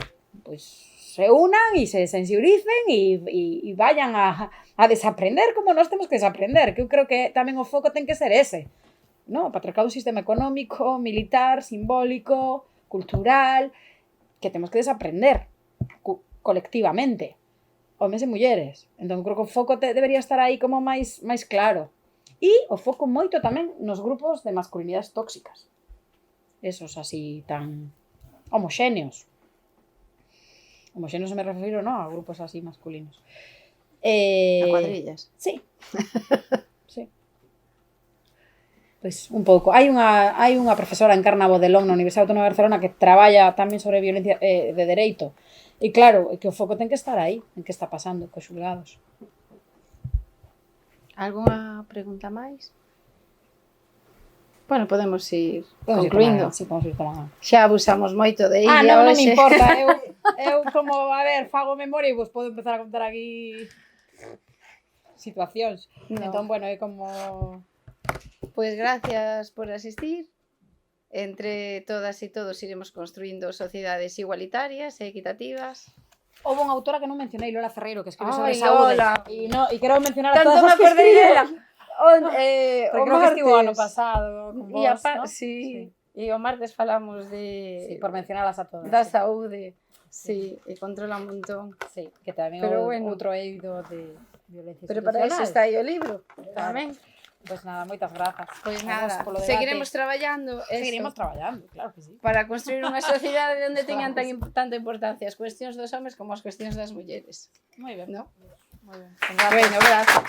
se unan e se sensibilicen e vayan a desaprender como nós temos que desaprender, que eu creo que tamén o foco ten que ser ese, no? O patriarcado é un sistema económico, militar, simbólico, cultural, que temos que desaprender colectivamente, homes e mulleres. Entón, creo que o foco debería estar aí como máis claro. E o foco moito tamén nos grupos de masculinidades tóxicas. Esos así tan homoxéneos. Homoxéneos me refiro, a grupos así masculinos. A cuadrillas. Sí. Sí. Pois un pouco. Hai unha profesora en Carnavo de Long na Universidade Autónoma de Barcelona que traballa tamén sobre violencia de dereito. E claro, que o foco ten que estar aí, en que está pasando cos xulgados. Algunha pregunta máis? Bueno, podemos ir concluindo. Sí, podemos ir con Xa abusamos moito de ella. Non me importa. Eu como, a ver, fago memoria e vos podo empezar a contar aquí situacións. No. Entón, bueno, é como... Pois gracias por asistir. Entre todas e todos iremos construindo sociedades igualitarias e equitativas. Houve unha autora que non mencionei, Lola Ferreiro, que escribe sobre Ai, saúde. Lola. E quero mencionar a Tanto todas as me que acordei escriben. dela. Porque o creo que estivo o ano martes. pasado con E vos, ¿no? sí, e o martes falamos Sí, de por mencionalas a todas. da sí. saúde, sí, e controla un montón. Sí, que tamén Pero o bueno. outro eido de violencia Pero para eso está institucional. aí o libro, tamén. Pois nada, moitas grazas. Pois A vos nada, polo debate. seguiremos traballando eso, Seguiremos traballando, claro que sí. para construir unha sociedade onde teñan Claro que tanta importancia as cuestións dos homes como as cuestións das mulleres, Moi ben. ¿no? Moi ben. Bueno, grazas.